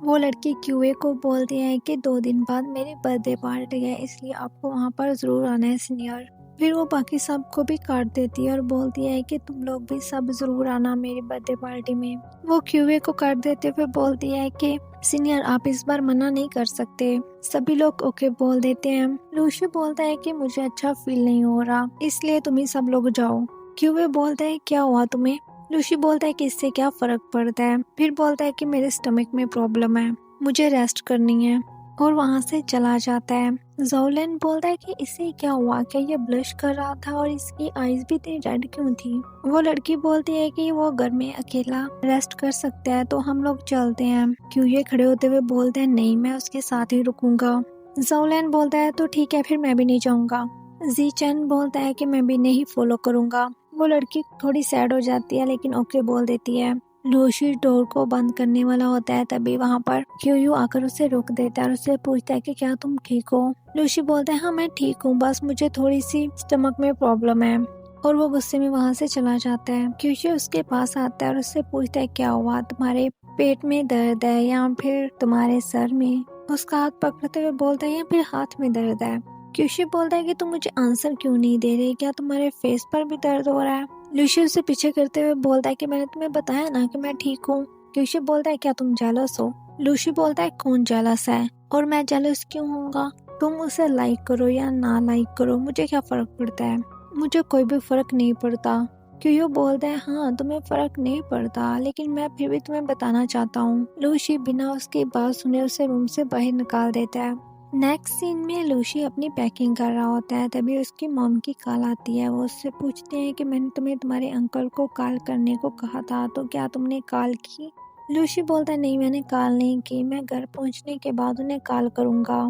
वो लड़की क्यूए को बोलती है कि 2 दिन बाद मेरी बर्थडे पार्टी है, इसलिए आपको वहाँ पर जरूर आना है सीनियर। फिर वो बाकी सबको भी काट देती है और बोलती है कि तुम लोग भी सब जरूर आना मेरी बर्थडे पार्टी में। वो क्यूए को काट देती है, फिर बोलती है कि सीनियर आप इस बार मना नहीं कर सकते। सभी लोग ओके बोल देते हैं। लूसी बोलता है कि मुझे अच्छा फील नहीं हो रहा, इसलिए तुम ही सब लोग जाओ। क्यूए बोलता है क्या हुआ तुम्हें? लूसी बोलता है कि इससे क्या फर्क पड़ता है। फिर बोलता है कि मेरे स्टमक में प्रॉब्लम है, मुझे रेस्ट करनी है, और वहाँ से चला जाता है। जोलन बोलता है कि इसे क्या हुआ, क्या ये ब्लश कर रहा था और इसकी आईज भी इतनी रेड क्यों थी? वो लड़की बोलती है कि वो घर में अकेला रेस्ट कर सकता है तो हम लोग चलते हैं। क्यों ये खड़े होते हुए बोलते हैं नहीं मैं उसके साथ ही रुकूंगा। जोलन बोलता है तो ठीक है फिर मैं भी नहीं जाऊंगा। जी चैन बोलता है कि मैं भी नहीं फॉलो करूंगा। वो लड़की थोड़ी सैड हो जाती है लेकिन ओके बोल देती है। लूसी डोर को बंद करने वाला होता है, तभी वहाँ पर क्यूयू आकर उसे रोक देता है और उससे पूछता है कि क्या तुम ठीक हो? लूसी बोलता है हाँ मैं ठीक हूँ, बस मुझे थोड़ी सी स्टमक में प्रॉब्लम है, और वो गुस्से में वहाँ से चला जाता है। क्यूयू उसके पास आता है और उससे पूछता है क्या हुआ, तुम्हारे पेट में दर्द है या फिर तुम्हारे सर में? उसका हाथ पकड़ते हुए बोलता है या फिर हाथ में दर्द है। क्यूशी बोलता है कि तुम मुझे आंसर क्यों नहीं दे रही, क्या तुम्हारे फेस पर भी दर्द हो रहा है? लूसी उसे पीछे करते हुए बोलता है कि मैंने तुम्हें बताया ना कि मैं ठीक हूँ। क्यूशी बोलता है क्या तुम जेलस हो? लूसी बोलता है कौन जेलस है और मैं जेलस क्यों होऊंगा? तुम उसे लाइक करो या ना लाइक करो मुझे क्या फर्क पड़ता है, मुझे कोई भी फर्क नहीं पड़ता। क्यूयू बोलता है हाँ तुम्हें फर्क नहीं पड़ता लेकिन मैं फिर भी तुम्हें बताना चाहता हूँ। लूसी बिना उसकी बात सुने उसे रूम से बाहर निकाल देता है। नेक्स्ट सीन में लूसी अपनी पैकिंग कर रहा होता है, तभी उसकी मॉम की कॉल आती है। वो उससे पूछते हैं कि मैंने तुम्हें तुम्हारे अंकल को कॉल करने को कहा था तो क्या तुमने कॉल की? लूसी बोलता है नहीं मैंने कॉल नहीं की, मैं घर पहुंचने के बाद उन्हें कॉल करूंगा।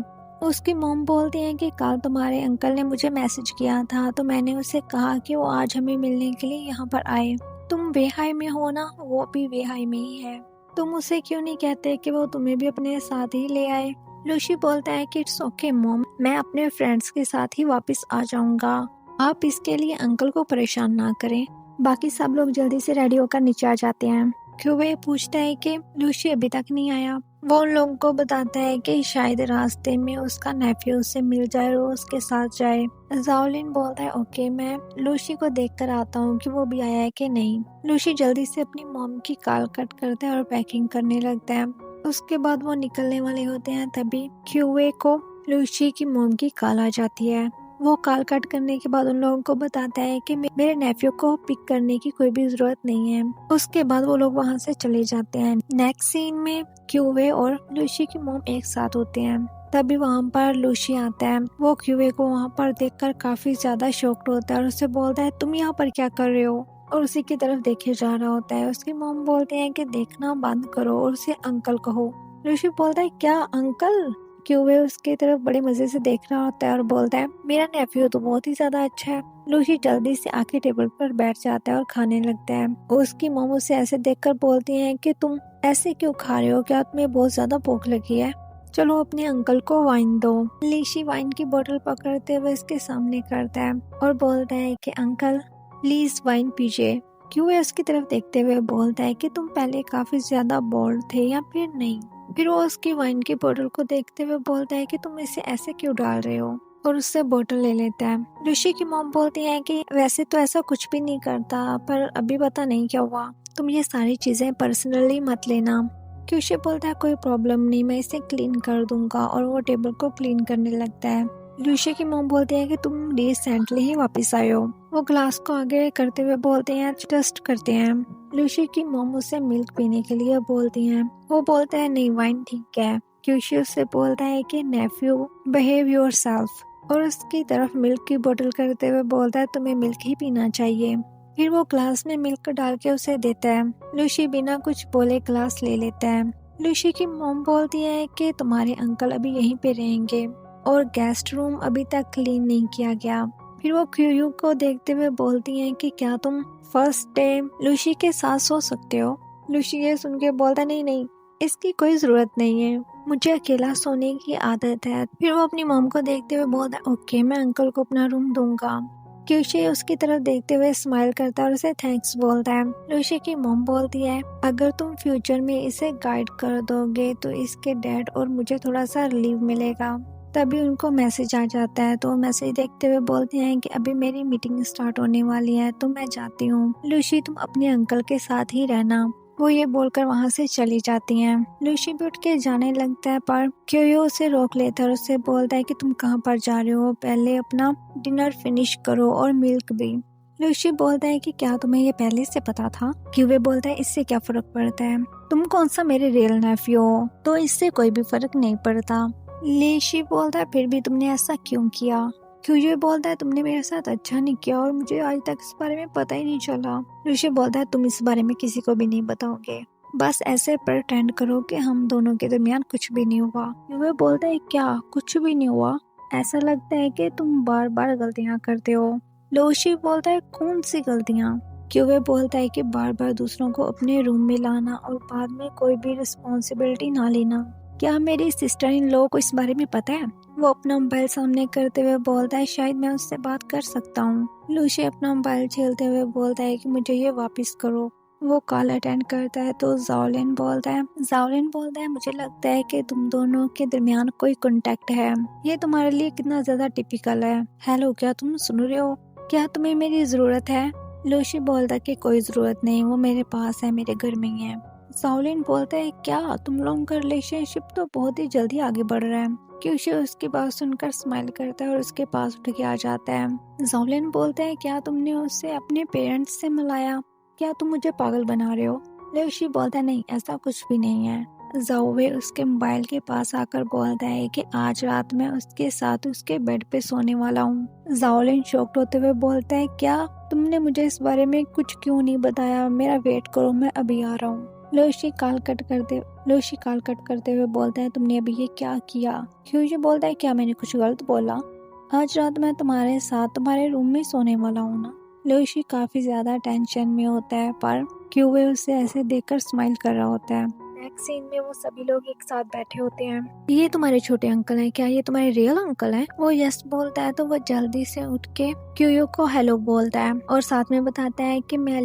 उसकी मॉम बोलती है कि कल तुम्हारे अंकल ने मुझे मैसेज किया था तो मैंने उसे कहा कि वो आज हमें मिलने के लिए यहाँ पर आए। तुम वेहाई में हो ना, वो भी वेहाई में ही है, तुम उसे क्यों नहीं कहते कि वो तुम्हें भी अपने साथ ही ले आए? लूसी बोलता है कि इट्स ओके मॉम, मैं अपने फ्रेंड्स के साथ ही वापस आ जाऊंगा, आप इसके लिए अंकल को परेशान ना करें। बाकी सब लोग जल्दी से रेडी होकर नीचे आ जाते हैं। क्यूवे पूछता है कि लूसी अभी तक नहीं आया। वो उन लोगों को बताता है कि शायद रास्ते में उसका नेफ्यू उससे मिल जाए और उसके साथ जाए। जाओलिन बोलता है ओके मैं लूसी को देख कर आता हूँ कि वो भी आया है कि नहीं। लूसी जल्दी से अपनी मॉम की कॉल कट करता है और पैकिंग करने लगता है। उसके बाद वो निकलने वाले होते हैं, तभी क्यूए को लूसी की मॉम की कॉल आ जाती है। वो कॉल कट करने के बाद उन लोगों को बताता है कि मेरे नेफ्यू को पिक करने की कोई भी जरूरत नहीं है। उसके बाद वो लोग वहाँ से चले जाते हैं। नेक्स्ट सीन में क्यूए और लूसी की मॉम एक साथ होते हैं, तभी वहाँ पर लूसी आता है। वो क्यूए को वहाँ पर देखकर काफी ज्यादा शॉक्ड होता है और उससे बोलता है तुम यहाँ पर क्या कर रहे हो, और उसी की तरफ देखे जा रहा होता है। उसकी मॉम बोलते हैं कि देखना बंद करो और उसे अंकल कहो। लूसी बोलता है क्या अंकल? क्यूए उसकी तरफ बड़े मजे से देख रहा होता है और बोलता है मेरा नेफ्यू तो बहुत ही ज्यादा अच्छा है। लूसी जल्दी से आके टेबल पर बैठ जाता है और खाने लगता है। उसकी मॉम उसे ऐसे देखकर बोलती है कि तुम ऐसे क्यों खा रहे हो, क्या तुम्हें बहुत ज्यादा भूख लगी है? चलो अपने अंकल को वाइन दो। लूसी वाइन की बोतल पकड़ते हुए इसके सामने करता है और बोलता है कि अंकल प्लीज वाइन पीजिए। क्यूए उसकी तरफ देखते हुए बोलता है कि तुम पहले काफी ज्यादा बोल्ड थे या फिर नहीं? फिर वो उसकी वाइन की बोतल को देखते हुए बोलता है कि तुम इसे ऐसे क्यों डाल रहे हो, और उससे बोतल ले लेता है। लूसी की मॉम बोलती है कि वैसे तो ऐसा कुछ भी नहीं करता, पर अभी पता नहीं क्या हुआ, तुम ये सारी चीजें पर्सनली मत लेना। क्यूशी बोलता है कोई प्रॉब्लम नहीं, मैं इसे क्लीन कर दूंगा, और वो टेबल को क्लीन करने लगता है। लूसी की मॉम बोलती है कि तुम रिसेंटली ही वापस आए हो। वो ग्लास को आगे करते हुए बोलते हैं टेस्ट करते हैं। लूसी की मॉम उसे मिल्क पीने के लिए बोलती हैं। वो बोलता है नहीं वाइन ठीक है। क्यूशी उससे बोलता है कि नेफ्यू बिहेव योरसेल्फ, और उसकी तरफ मिल्क की बोतल करते हुए बोलता है तुम्हें मिल्क ही पीना चाहिए। फिर वो ग्लास में मिल्क डाल के उसे देता है। लूसी बिना कुछ बोले ग्लास ले लेता है। लूसी की मॉम बोलती है कि तुम्हारे अंकल अभी यहीं पे रहेंगे और गेस्ट रूम अभी तक क्लीन नहीं किया गया। फिर वो क्यूयू को देखते हुए बोलती हैं कि क्या तुम फर्स्ट डे लूसी के साथ सो सकते हो? लूसी ये सुन के बोलता नहीं नहीं, इसकी कोई जरूरत नहीं है, मुझे अकेला सोने की आदत है। फिर वो अपनी मॉम को देखते हुए बोलता है ओके मैं अंकल को अपना रूम दूंगा। क्यूशी उसकी तरफ देखते हुए स्माइल करता है और उसे थैंक्स बोलता है। लूसी की मॉम बोलती है अगर तुम फ्यूचर में इसे गाइड कर दोगे तो इसके डैड और मुझे थोड़ा सा रिलीफ मिलेगा। तभी उनको मैसेज आ जाता है, तो मैसेज देखते हुए बोलते हैं कि अभी मेरी मीटिंग स्टार्ट होने वाली है तो मैं जाती हूँ, लूसी तुम अपने अंकल के साथ ही रहना। वो ये बोलकर वहाँ से चली जाती हैं। लूसी भी उठ के जाने लगता है पर क्यूयो उसे रोक लेता है और उसे बोलता है कि तुम कहाँ पर जा रहे हो, पहले अपना डिनर फिनिश करो और मिल्क भी। लूसी बोलता है कि क्या तुम्हें ये पहले से पता था? क्यूवे बोलता है इससे क्या फर्क पड़ता है, तुम कौन सा मेरे रियल नेफ्यू हो, तो इससे कोई भी फर्क नहीं पड़ता। लूसी बोलता है फिर भी तुमने ऐसा क्यों किया? क्यूवे बोलता है तुमने मेरे साथ अच्छा नहीं किया और मुझे आज तक इस बारे में पता ही नहीं चला। लूसी बोलता है तुम इस बारे में किसी को भी नहीं बताओगे, बस ऐसे प्रिटेंड करो कि हम दोनों के दरमियान कुछ भी नहीं हुआ। क्यूवे बोलता है क्या कुछ भी नहीं हुआ? ऐसा लगता है कि तुम बार बार गलतियाँ करते हो। लूसी बोलता है कौन सी गलतियाँ? क्यूवे बोलता है कि बार बार दूसरों को अपने रूम में लाना और बाद में कोई भी रिस्पॉन्सिबिलिटी ना लेना। क्या मेरी सिस्टर इन लॉ को इस बारे में पता है? वो अपना मोबाइल सामने करते हुए बोलता है शायद मैं उससे बात कर सकता हूँ। लूसी अपना मोबाइल छीलते हुए बोलता है कि मुझे ये वापस करो। वो कॉल अटेंड करता है तो जाओलिन बोलता है मुझे लगता है कि तुम दोनों के दरमियान कोई कांटेक्ट है। ये तुम्हारे लिए कितना ज्यादा टिपिकल है। हेलो, क्या तुम सुन रहे हो? क्या तुम्हें मेरी जरूरत है? लूसी बोलता है कि कोई जरूरत नहीं, वो मेरे पास है, मेरे घर में ही है। जाओलिन बोलता है क्या तुम लोगों का रिलेशनशिप तो बहुत ही जल्दी आगे बढ़ रहा है। क्यूशी उसकी बात सुनकर स्माइल करता है और उसके पास उठ के आ जाता है। जाओलिन बोलता है क्या तुमने उसे अपने पेरेंट्स से मिलाया? क्या तुम मुझे पागल बना रहे हो? लूसी बोलता है नहीं, ऐसा कुछ भी नहीं है। जाओवे उसके मोबाइल के पास आकर बोलता है कि आज रात मैं उसके साथ उसके बेड पे सोने वाला हूँ। जाओलिन शॉक्ड होते हुए बोलता है क्या तुमने मुझे इस बारे में कुछ क्यों नहीं बताया? मेरा वेट करो, मैं अभी आ रहा हूँ। लूसी कॉल कट करते हुए बोलता है तुमने अभी ये क्या किया? क्यूजी बोलता है क्या मैंने कुछ गलत बोला? आज रात मैं तुम्हारे साथ तुम्हारे रूम में सोने वाला हूँ ना। लूसी काफी ज्यादा टेंशन में होता है पर क्यूवे उसे ऐसे देखकर स्माइल कर रहा होता है। नेक्स्ट सीन में वो सभी लोग एक साथ बैठे होते हैं। ये तुम्हारे छोटे अंकल हैं क्या? ये तुम्हारे रियल अंकल हैं? वो यस बोलता है तो वो जल्दी से उठ के क्यूयो को हेलो बोलता है और साथ में बताता है कि मैं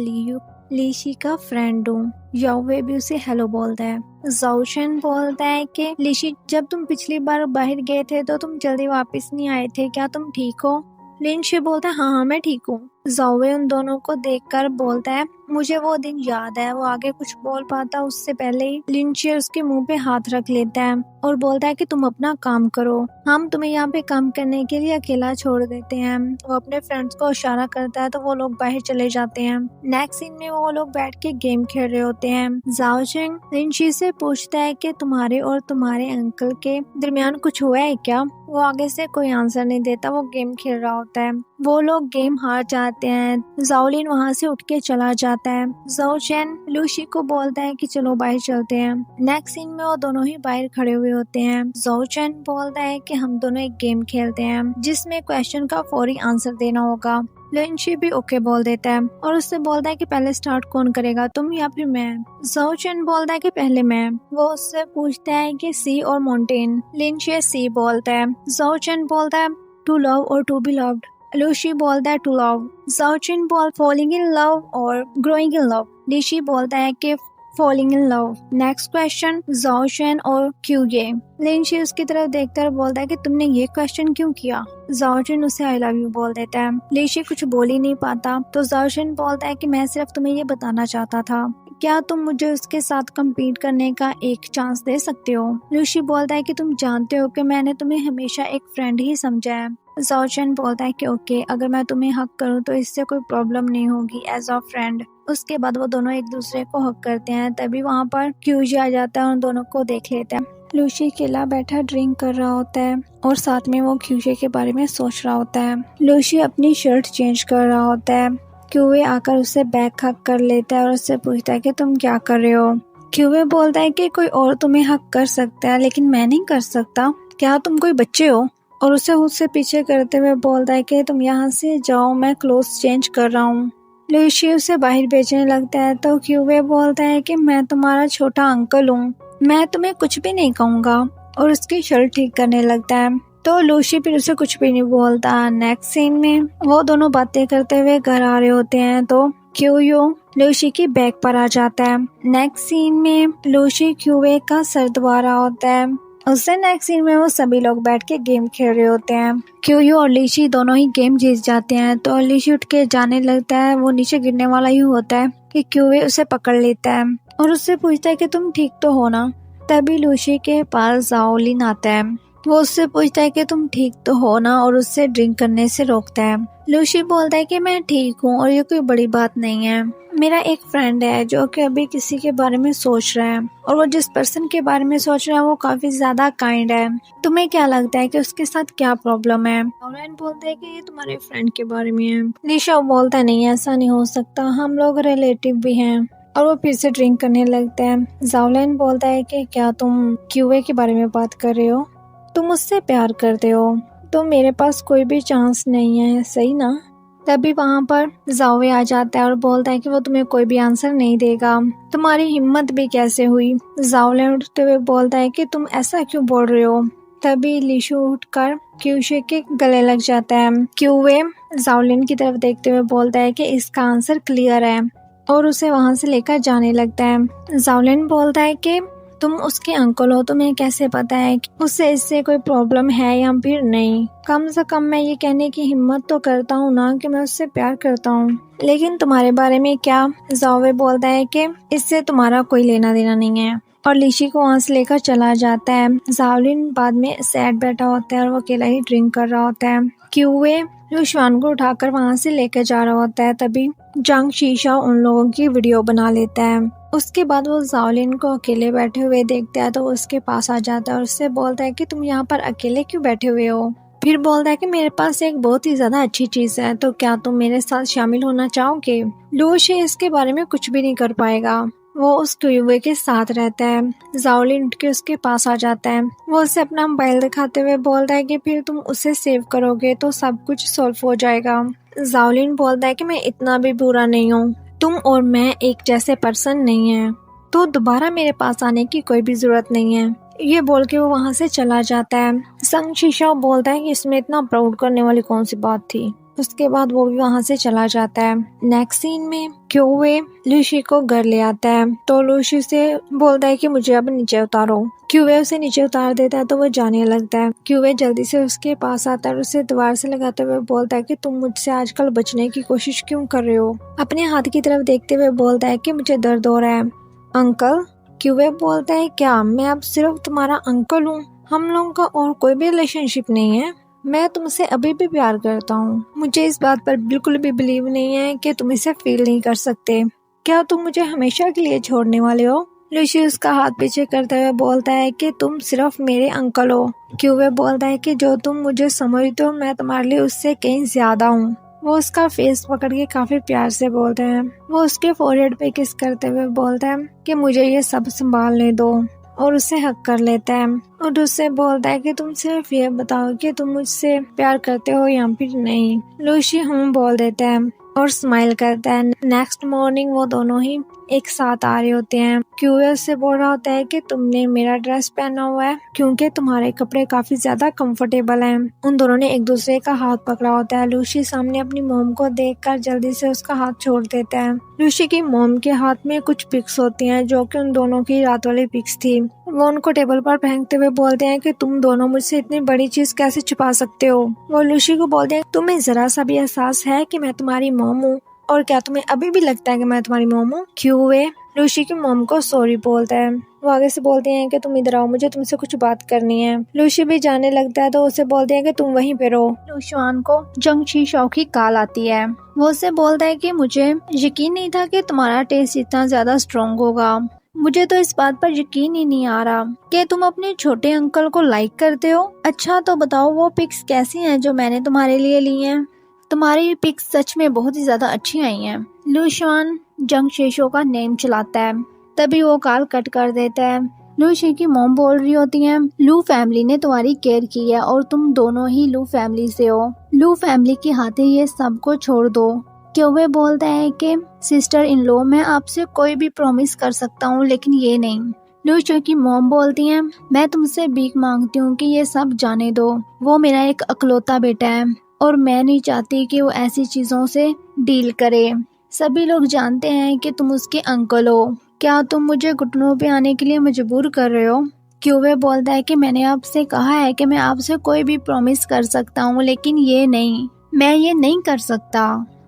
लीशी का फ्रेंड हूँ। यावे भी उसे हेलो बोलता है। जाओशन बोलता है कि लीशी जब तुम पिछली बार बाहर गए थे तो तुम जल्दी वापस नहीं आए थे, क्या तुम ठीक हो? लिनशी बोलता है हाँ मैं ठीक हूँ। जावे उन दोनों को देखकर बोलता है मुझे वो दिन याद है। वो आगे कुछ बोल पाता उससे पहले ही लिनशी उसके मुंह पे हाथ रख लेता है और बोलता है कि तुम अपना काम करो, हम तुम्हें यहाँ पे काम करने के लिए अकेला छोड़ देते हैं। वो अपने फ्रेंड्स को इशारा करता है तो वो लोग बाहर चले जाते हैं। नेक्स्ट सीन में वो लोग बैठ के गेम खेल रहे होते हैं। जाओशिंग लिनशी से पूछता है कि तुम्हारे और तुम्हारे अंकल के दरमियान कुछ हुआ है क्या? वो आगे से कोई आंसर नहीं देता, वो गेम खेल रहा होता है। वो लोग गेम हार जाते हैं। जाओलिन वहाँ से उठ के चला जाता है। जाओचेन लूसी को बोलता है कि चलो बाहर चलते हैं। नेक्स्ट सीन में वो दोनों ही बाहर खड़े हुए होते हैं। जाओचेन बोलता है कि हम दोनों एक गेम खेलते हैं जिसमें क्वेश्चन का फौरी आंसर देना होगा। लिनशी भी ओके बोल देता है और उससे बोलता है कि पहले स्टार्ट कौन करेगा, तुम या फिर मैं? जाओचेन बोलता है कि पहले मैं। वो उससे पूछता है कि सी और माउंटेन। लिनशी सी बोलता है। जाओचेन बोलता है टू लव और टू बी लव्ड। लूसी बोलता है टू लव। जाओचेन बोल फॉलिंग इन लव और ग्रोइंग इन लव। लिशी बोलता है कि falling in love. Next question Zhaochen और क्यूये। लिनशी उसकी तरफ देखकर बोलता है कि तुमने ये क्वेश्चन क्यों किया? जाओचेन उसे आई लव यू बोल देता है। लिशी कुछ बोल ही नहीं पाता तो जाओचेन बोलता है कि मैं सिर्फ तुम्हें ये बताना चाहता था, क्या तुम मुझे उसके साथ कम्पीट करने का एक चांस दे सकते हो? लूसी बोलता है कि तुम जानते हो कि मैंने तुम्हें हमेशा एक फ्रेंड ही समझा है। जाओचेन बोलता है कि ओके, अगर मैं तुम्हें हक करूं तो इससे कोई प्रॉब्लम नहीं होगी एज अ फ्रेंड। उसके बाद वो दोनों एक दूसरे को हक करते हैं। तभी वहाँ पर क्यूजी आ जाता है और उन दोनों को देख लेता है। लूसी अकेला बैठा ड्रिंक कर रहा होता है और साथ में वो क्यूजे के बारे में सोच रहा होता है। लूसी अपनी शर्ट चेंज कर रहा होता है। क्यूवे आकर उससे बैक हक कर लेता है और उससे पूछता है कि तुम क्या कर रहे हो? क्यूवे बोलता है कि कोई और तुम्हें हक कर सकता है लेकिन मैं नहीं कर सकता, क्या तुम कोई बच्चे हो? और उसे उससे पीछे करते हुए बोलता है कि तुम यहाँ से जाओ, मैं क्लोथ्स चेंज कर रहा हूँ। लूसी उसे बाहर भेजने लगता है तो क्यूवे बोलता है कि मैं तुम्हारा छोटा अंकल हूँ, मैं तुम्हें कुछ भी नहीं कहूँगा, और उसकी शर्ट ठीक करने लगता है। तो लूसी फिर उसे कुछ भी नहीं बोलता। नेक्स्ट सीन में वो दोनों बातें करते हुए घर आ रहे होते हैं तो क्यूयो लूसी की बैग पर आ जाता है। नेक्स्ट सीन में लूसी क्यूवे का सर दबा रहा होता है उससे नेक्स्ट सीन में वो सभी लोग बैठ के गेम खेल रहे होते हैं। क्यूयू और लीशी दोनों ही गेम जीत जाते हैं तो लीशी उठ के जाने लगता है। वो नीचे गिरने वाला ही होता है कि क्यूए उसे पकड़ लेता है और उससे पूछता है कि तुम ठीक तो हो ना। तभी लूशी के पास जाओलिन आता है। वो उससे पूछता है कि तुम ठीक तो हो ना और उससे ड्रिंक करने से रोकता है। लूशी बोलता है कि मैं ठीक हूँ और ये कोई बड़ी बात नहीं है। मेरा एक फ्रेंड है जो कि अभी किसी के बारे में सोच रहा है और वो जिस पर्सन के बारे में सोच रहा है वो काफी ज्यादा काइंड है। तुम्हें क्या लगता है कि उसके साथ क्या प्रॉब्लम है? ऑनलाइन बोलता है कि ये तुम्हारे फ्रेंड के बारे में है। निशा बोलता है नहीं, ऐसा नहीं हो सकता, हम लोग रिलेटिव भी हैं। और वो फिर से ड्रिंक करने लगता है। जाओलिन बोलता है कि क्या तुम क्यूए के बारे में बात कर रहे हो? तुम मुझसे प्यार करते हो तो मेरे पास कोई भी चांस नहीं है, सही ना? तभी वहाँ पर जाओवे आ जाता है और बोलता है कि वो तुम्हें कोई भी आंसर नहीं देगा। तुम्हारी हिम्मत भी कैसे हुई? जाओलिन उठते हुए बोलता है कि तुम ऐसा क्यों बोल रहे हो? तभी लीशु उठकर क्यूशे के गले लग जाता है। क्यूए जाओलिन की तरफ देखते हुए बोलता है कि इसका आंसर क्लियर है और उसे वहाँ से लेकर जाने लगता है। जाओलिन बोलता है कि तुम उसके अंकल हो, तुम्हें कैसे पता है कि उससे इससे कोई प्रॉब्लम है या फिर नहीं? कम से कम मैं ये कहने की हिम्मत तो करता हूँ ना कि मैं उससे प्यार करता हूँ, लेकिन तुम्हारे बारे में क्या? जाओवे बोलता है कि इससे तुम्हारा कोई लेना देना नहीं है और लीशी को वहाँ से लेकर चला जाता है। जाओलिन बाद में सैड बैठा होता है और वो अकेला ही ड्रिंक कर रहा होता है। क्यूए लुशवान को उठाकर वहाँ से लेकर जा रहा होता है। तभी जंग शीशा उन लोगों की वीडियो बना लेता है। उसके बाद वो जाओलिन को अकेले बैठे हुए देखता है तो वो उसके पास आ जाता है और उससे बोलता है कि तुम यहाँ पर अकेले क्यों बैठे हुए हो? फिर बोलता है कि मेरे पास एक बहुत ही ज्यादा अच्छी चीज है, तो क्या तुम मेरे साथ शामिल होना चाहोगे? लूशी इसके बारे में कुछ भी नहीं कर पाएगा। वो उस क्यूए के साथ रहता है। जाओलिन उठ के उसके पास आ जाता है। वो उसे अपना मोबाइल दिखाते हुए बोलता है कि फिर तुम उसे सेव करोगे तो सब कुछ सॉल्व हो जाएगा। जाओलिन बोलता है कि मैं इतना भी बुरा नहीं हूँ, तुम और मैं एक जैसे पर्सन नहीं है, तो दोबारा मेरे पास आने की कोई भी जरूरत नहीं है। ये बोल के वो वहाँ से चला जाता है। संग शीशा बोलता है कि इसमें इतना प्राउड करने वाली कौन सी बात थी। उसके बाद वो भी वहाँ से चला जाता है। नेक्स्ट सीन में क्यूए लूशी को घर ले आता है तो लूशी से बोलता है कि मुझे अब नीचे उतारो। क्यूए उसे नीचे उतार देता है तो वो जाने लगता है। क्यूए जल्दी से उसके पास आता है और उसे दीवार से लगाते हुए बोलता है कि तुम मुझसे आजकल बचने की कोशिश क्यों कर रहे हो? अपने हाथ की तरफ देखते हुए बोलता है कि मुझे दर्द हो रहा है। अंकल? क्यूए बोलता है क्या मैं अब सिर्फ तुम्हारा अंकल हूँ? हम लोगों का और कोई भी रिलेशनशिप नहीं है। मैं तुमसे अभी भी प्यार करता हूँ। मुझे इस बात पर बिल्कुल भी बिलीव नहीं है कि तुम इसे फील नहीं कर सकते। क्या तुम मुझे हमेशा के लिए छोड़ने वाले हो? लूशी उसका हाथ पीछे करते हुए बोलता है कि तुम सिर्फ मेरे अंकल हो। क्यूए बोलता है कि जो तुम मुझे समझते हो मैं तुम्हारे लिए उससे कहीं ज्यादा हूँ। वो उसका फेस पकड़ के काफी प्यार से बोलते हैं। वो उसके फोरहेड पे किस करते हुए बोलता है कि मुझे ये सब संभालने दो और उसे हक कर लेता है और उससे बोलता है कि तुम सिर्फ ये बताओ कि तुम मुझसे प्यार करते हो या फिर नहीं। लूशी हम बोल देता है और स्माइल करता है। नेक्स्ट मॉर्निंग वो दोनों ही एक साथ आ रहे होते हैं। क्यूए से बोल रहा होता है कि तुमने मेरा ड्रेस पहना हुआ है क्योंकि तुम्हारे कपड़े काफी ज्यादा कंफर्टेबल हैं। उन दोनों ने एक दूसरे का हाथ पकड़ा होता है। लूशी सामने अपनी मोम को देखकर जल्दी से उसका हाथ छोड़ देता है। लूशी की मोम के हाथ में कुछ पिक्स होती हैं जो कि उन दोनों की रात वाली पिक्स थी। वो उनको टेबल पर फेंकते हुए बोलते हैं कि तुम दोनों मुझसे इतनी बड़ी चीज कैसे छुपा सकते हो? वो लूशी को बोलते हैं तुम्हें जरा सा भी एहसास है कि मैं तुम्हारी मोम हूँ और क्या तुम्हें अभी भी लगता है कि मैं तुम्हारी मोम हूँ? क्यूए लूशी की मोम को सॉरी बोलता है। वो आगे से बोलते हैं कि तुम इधर आओ, मुझे तुमसे कुछ बात करनी है। लूशी भी जाने लगता है तो उसे बोलते हैं कि तुम वहीं पे रहो। लूशवान को जंग शीशा की कॉल आती है। वो उसे बोलता है कि मुझे यकीन नहीं था कि तुम्हारा टेस्ट इतना ज्यादा स्ट्रॉन्ग होगा। मुझे तो इस बात पर यकीन ही नहीं आ रहा कि तुम अपने छोटे अंकल को लाइक करते हो। अच्छा तो बताओ वो पिक्स कैसी हैं जो मैंने तुम्हारे लिए ली हैं? तुम्हारी पिक्स सच में बहुत ही ज्यादा अच्छी आई हैं। लूशवान जंग शीशो का नेम चलाता है। तभी वो कॉल कट कर देता है। लूशी की मॉम बोल रही होती है लू फैमिली ने तुम्हारी केयर की है और तुम दोनों ही लू फैमिली से हो। लू फैमिली के हाथे ये सब को छोड़ दो। क्यूए बोलता है कि सिस्टर इन लॉ मैं आपसे कोई भी प्रॉमिस कर सकता हूँ लेकिन ये नहीं। लूशी की मॉम बोलती है मैं तुमसे भीख मांगती हूँ कि ये सब जाने दो। वो मेरा एक अकलौता बेटा है और मैं नहीं चाहती कि वो ऐसी चीजों से डील करे। सभी लोग जानते हैं कि तुम उसके अंकल हो। क्या तुम मुझे घुटनों पे आने के लिए मजबूर कर रहे हो? क्यूबे बोलता है कि मैंने आपसे कहा है कि मैं आपसे कोई भी प्रॉमिस कर सकता हूँ, लेकिन ये नहीं, मैं ये नहीं कर सकता।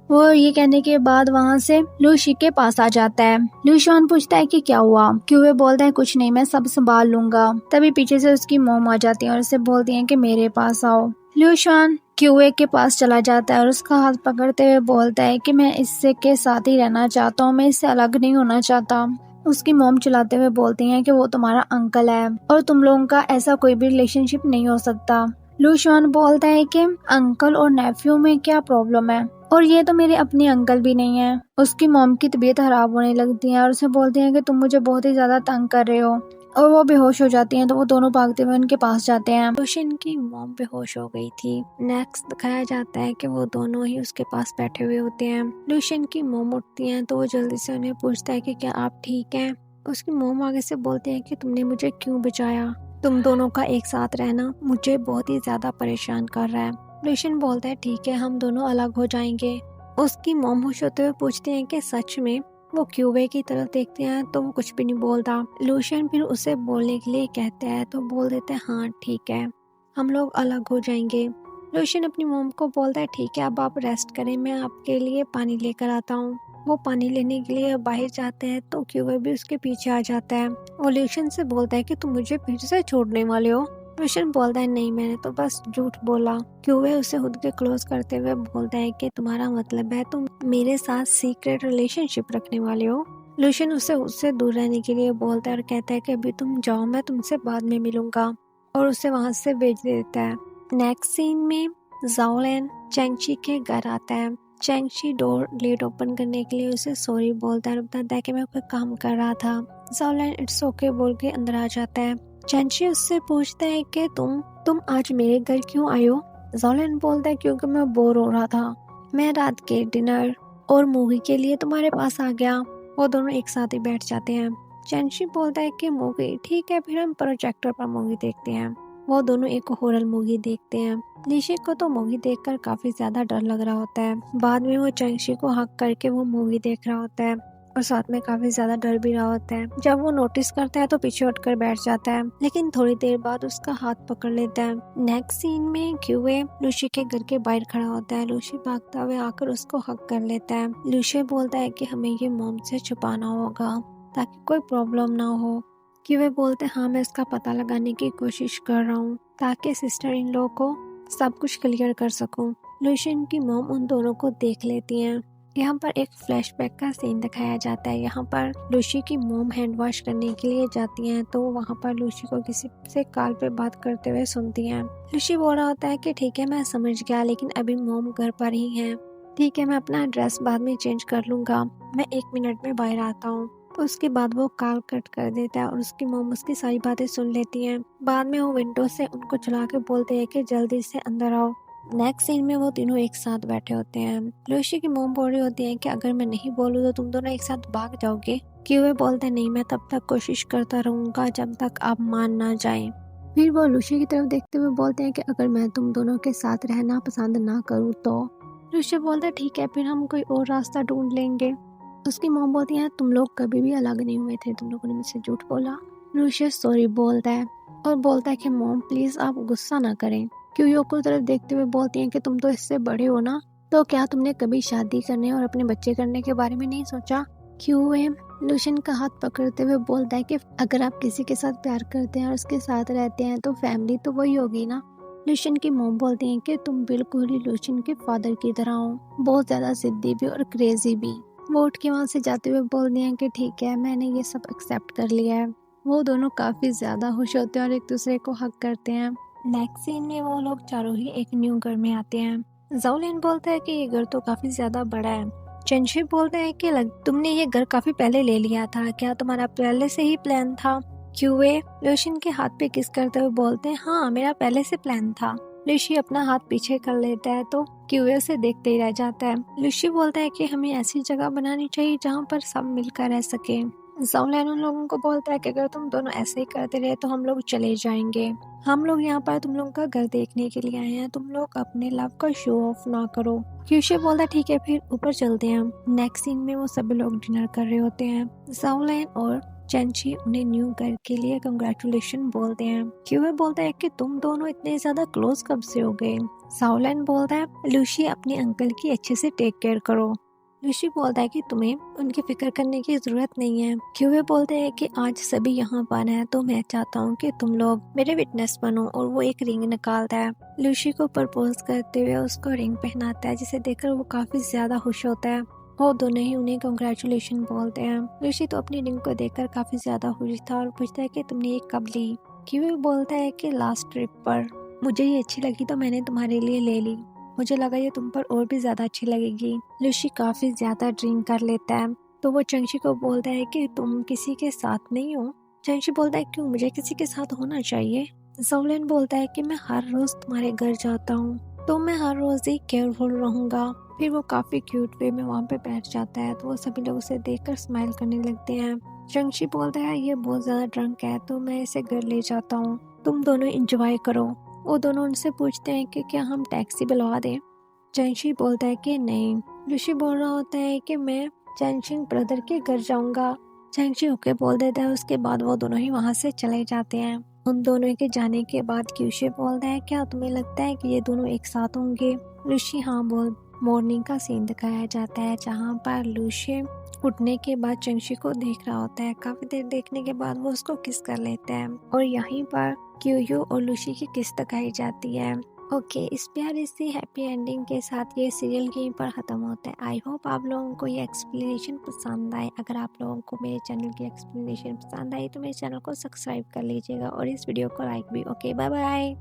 वो ये कहने के बाद वहाँ से लूशी के पास आ जाता है। लूशियन पूछता है कि क्या हुआ। क्यूबे बोलता है कुछ नहीं, मैं सब संभाल लूंगा। तभी पीछे से उसकी मॉम आ जाती है और उसे बोलती है कि मेरे पास आओ। लूशियन क्यूबे के पास चला जाता है और उसका हाथ पकड़ते हुए बोलता है कि मैं इससे के साथ ही रहना चाहता हूँ, मैं इससे अलग नहीं होना चाहता। उसकी मॉम चिल्लाते हुए बोलती हैं कि वो तुम्हारा अंकल है और तुम लोगों का ऐसा कोई भी रिलेशनशिप नहीं हो सकता। लूशियन बोलता है कि अंकल और नेफ्यू में क्या प्रॉब्लम है, और ये तो मेरे अपने अंकल भी नहीं है। उसकी मॉम की तबीयत खराब होने लगती है और उसे बोलती है कि तुम मुझे बहुत ही ज्यादा तंग कर रहे हो, और वो बेहोश हो जाती हैं। तो वो दोनों भागते हुए उनके पास जाते हैं। लूशियन की मॉम बेहोश हो गई थी। नेक्स्ट दिखाया जाता है कि वो दोनों ही उसके पास बैठे हुए होते हैं। लूशियन की मॉम उठती हैं तो वो जल्दी से उन्हें पूछता है कि क्या आप ठीक हैं। उसकी मॉम आगे से बोलते हैं कि तुमने मुझे क्यों बचाया, तुम दोनों का एक साथ रहना मुझे बहुत ही ज्यादा परेशान कर रहा है। लूशियन बोलता है ठीक है, हम दोनों अलग हो जाएंगे। उसकी मॉम खुश होते हुए पूछते हैं कि सच में। वो क्यूबे की तरफ देखते हैं तो वो कुछ भी नहीं बोलता। लूशियन फिर उसे बोलने के लिए कहते हैं तो बोल देते हैं हाँ ठीक है, हम लोग अलग हो जाएंगे। लूशियन अपनी मॉम को बोलता है ठीक है, अब आप रेस्ट करें, मैं आपके लिए पानी लेकर आता हूँ। वो पानी लेने के लिए बाहर जाते हैं तो क्यूबे भी उसके पीछे आ जाता है और लूशियन से बोलता है कि तुम मुझे फिर से छोड़ने वाले हो। लूशियन बोलता है नहीं, मैंने तो बस झूठ बोला। क्यूबे उसे खुद के क्लोज करते हुए बोलता है कि तुम्हारा मतलब है तुम मेरे साथ सीक्रेट रिलेशनशिप रखने वाले हो। लूशियन उससे दूर रहने के लिए बोलता है और कहता है कि अभी तुम जाओ, मैं तुमसे बाद में मिलूंगा, और उसे वहां से भेज देता है। नेक्स्ट सीन में ज़ाओलिन चैंगची के घर आता है। चैंगची डोर लेट ओपन करने के लिए उसे सॉरी बोलता है और बताता है कि मैं कोई काम कर रहा था। ज़ाओलिन इट्स ओके बोल के अंदर आ जाता है। चैंगची उससे पूछता है कि तुम आज मेरे घर क्यों आए हो। ज़ाओलिन बोलता है क्योंकि मैं बोर हो रहा था, मैं रात के डिनर और मूवी के लिए तुम्हारे पास आ गया। वो दोनों एक साथ ही बैठ जाते हैं। चैंगची बोलता है कि मूवी ठीक है, फिर हम प्रोजेक्टर पर मूवी देखते हैं। वो दोनों एक हॉरर मूवी देखते हैं। लीशी को तो मूवी देखकर काफी ज्यादा डर लग रहा होता है। बाद में वो चैंगची को हक करके वो मूवी देख रहा होता है और साथ में काफी ज्यादा डर भी रहा होता है। जब वो नोटिस करता है तो पीछे उठकर बैठ जाता है, लेकिन थोड़ी देर बाद उसका हाथ पकड़ लेता है। नेक्स्ट सीन में क्यूए लूशी के घर के बाहर खड़ा होता है। लूशी भागता हुए आकर उसको हक कर लेता है। लूशी बोलता है कि हमें ये मॉम से छुपाना होगा ताकि कोई प्रॉब्लम ना हो। क्यूए बोलते हैं हाँ, मैं इसका पता लगाने की कोशिश कर रहा हूँ ताकि सिस्टर इन लॉ को सब कुछ क्लियर कर सकूं। लूशियन की मॉम उन दोनों को देख लेती हैं। यहाँ पर एक फ्लैशबैक का सीन दिखाया जाता है। यहाँ पर लूशी की मॉम हैंड वॉश करने के लिए जाती हैं तो वहाँ पर लूशी को किसी से कॉल पे बात करते हुए सुनती हैं। लूशी बोल रहा होता है कि ठीक है मैं समझ गया, लेकिन अभी मॉम घर पर ही है। ठीक है, मैं अपना एड्रेस बाद में चेंज कर लूंगा, मैं 1 मिनट में बाहर आता हूँ। उसके बाद वो कॉल कट कर देता है और उसकी मॉम उसकी सारी बातें सुन लेती हैं। बाद में वो विंडो से उनको चला के बोलते हैं कि जल्दी से अंदर आओ। नेक्स्ट सीन में वो तीनों एक साथ बैठे होते हैं। लूशी की मॉम बोल रही होती है कि अगर मैं नहीं बोलूँ तो तुम दोनों एक साथ भाग जाओगे। क्यूए बोलते हैं नहीं, मैं तब तक कोशिश करता रहूंगा जब तक आप मान ना जाए। फिर वो लूशी की तरफ देखते हुए बोलते हैं कि अगर मैं तुम दोनों के साथ रहना पसंद ना करूँ तो। लूशी बोलता है ठीक है, फिर हम कोई और रास्ता ढूंढ लेंगे। उसकी मॉम बोलती है तुम लोग कभी भी अलग नहीं हुए थे, तुम लोगों ने मुझसे झूठ बोला। लूशी सॉरी बोलता है और बोलता है कि मॉम प्लीज आप गुस्सा ना करें। क्यूयो को तरफ देखते हुए बोलती हैं कि तुम तो इससे बड़े हो ना, तो क्या तुमने कभी शादी करने और अपने बच्चे करने के बारे में नहीं सोचा। क्यूए लूशियन का हाथ पकड़ते हुए बोलता है कि अगर आप किसी के साथ प्यार करते हैं और उसके साथ रहते हैं तो फैमिली तो वही होगी ना। लूशियन की मॉम बोलती हैं कि तुम बिल्कुल ही लूशियन के फादर की तरह हो, बहुत ज्यादा जिद्दी भी और क्रेजी भी। वो उठ के वहाँ से जाते हुए बोलती हैं कि ठीक है, मैंने ये सब एक्सेप्ट कर लिया है। वो दोनों काफी ज्यादा खुश होते हैं और एक दूसरे को हक करते हैं। नेक्स्ट सीन में वो लोग चारों ही एक न्यू घर में आते हैं। ज़ाओलिन बोलता है कि ये घर तो काफी ज्यादा बड़ा है। चेंशी बोलता है कि तुमने ये घर काफी पहले ले लिया था, क्या तुम्हारा पहले से ही प्लान था। क्यूए लूशियन के हाथ पे किस करते हुए बोलते हैं हाँ, मेरा पहले से प्लान था। लूशी अपना हाथ पीछे कर लेता है तो क्यूए से देखते ही रह जाता है। लूशी बोलता है कि हमें ऐसी जगह बनानी चाहिए जहाँ पर सब मिलकर रह सके। ज़ाओलिन उन लोगों को बोलता है कि अगर तुम दोनों ऐसे ही करते रहे तो हम लोग चले जाएंगे। हम लोग यहाँ पर तुम लोगों का घर देखने के लिए आए हैं, तुम लोग अपने लव का शो ऑफ ना करो। क्यूशे बोलता है ठीक है, फिर ऊपर चलते हैं। नेक्स्ट सीन में वो सभी लोग डिनर कर रहे होते हैं। ज़ाओलिन और चैंची उन्हें न्यू घर के लिए कंग्रेचुलेशन बोलते हैं। क्यूए बोलता है कि तुम दोनों इतने ज्यादा क्लोज कब से हो गए। साओलिन बोलता है लूसी अपने अंकल की अच्छे से टेक केयर करो। लूसी बोलता है कि तुम्हें उनकी फिक्र करने की जरूरत नहीं है। क्यूए बोलते हैं कि आज सभी यहाँ पर हैं तो मैं चाहता हूँ कि तुम लोग मेरे विटनेस बनो, और वो एक रिंग निकालता है। लूसी को प्रपोज करते हुए उसको रिंग पहनाता है, जिसे देखकर वो काफी ज्यादा खुश होता है। वो दोनों ही उन्हें कंग्रेचुलेशन बोलते हैं। लूसी तो अपनी रिंग को देखकर काफी ज्यादा खुश था और पूछता है कि तुमने ये कब ली। क्यूए बोलता है कि लास्ट ट्रिप पर मुझे ये अच्छी लगी तो मैंने तुम्हारे लिए ले ली। मुझे लगा ये तुम पर और भी ज्यादा अच्छी लगेगी। लूसी काफी ज्यादा ड्रिंक कर लेता है तो वो चंगशी को बोलता है कि तुम किसी के साथ नहीं हो। चंगशी बोलता है क्यों, मुझे किसी के साथ होना चाहिए। साओलिन बोलता है कि मैं हर रोज तुम्हारे घर जाता हूँ तो मैं हर रोज ही केयरफुल रहूंगा। फिर वो काफी क्यूट वे में वहाँ पे बैठ जाता है तो वो सभी लोग उसे देखकर स्माइल करने लगते हैं। चंगशी बोलता है ये बहुत ज्यादा ड्रंक है तो मैं इसे घर ले जाता हूँ, तुम दोनों एंजॉय करो। वो दोनों उनसे पूछते हैं कि क्या हम टैक्सी बुलवा दें। चैंशी बोलता है कि नहीं। लूसी बोल रहा होता है कि मैं चैंशिंग ब्रदर के घर जाऊंगा। चैंशी ओके बोल देता है। उसके बाद वो दोनों ही वहां से चले जाते हैं। उन दोनों के जाने के बाद क्यूशे बोलता है क्या तुम्हें लगता है कि ये दोनों एक साथ होंगे। लूसी हाँ बोल। मॉर्निंग का सीन दिखाया जाता है जहाँ पर लूसी उठने के बाद चंगशी को देख रहा होता है। काफी देर देखने के बाद वो उसको किस कर लेता है और यहीं पर क्यूयू और लूसी की किस दिखाई जाती है। ओके, इस प्यारी सी हैप्पी एंडिंग के साथ ये सीरियल यहीं पर खत्म होता है। आई होप आप लोगों को ये एक्सप्लेनेशन पसंद आए। अगर आप लोगों को मेरे चैनल की एक्सप्लेनेशन पसंद आई तो मेरे चैनल को सब्सक्राइब कर लीजिएगा और इस वीडियो को लाइक भी। Okay, bye bye.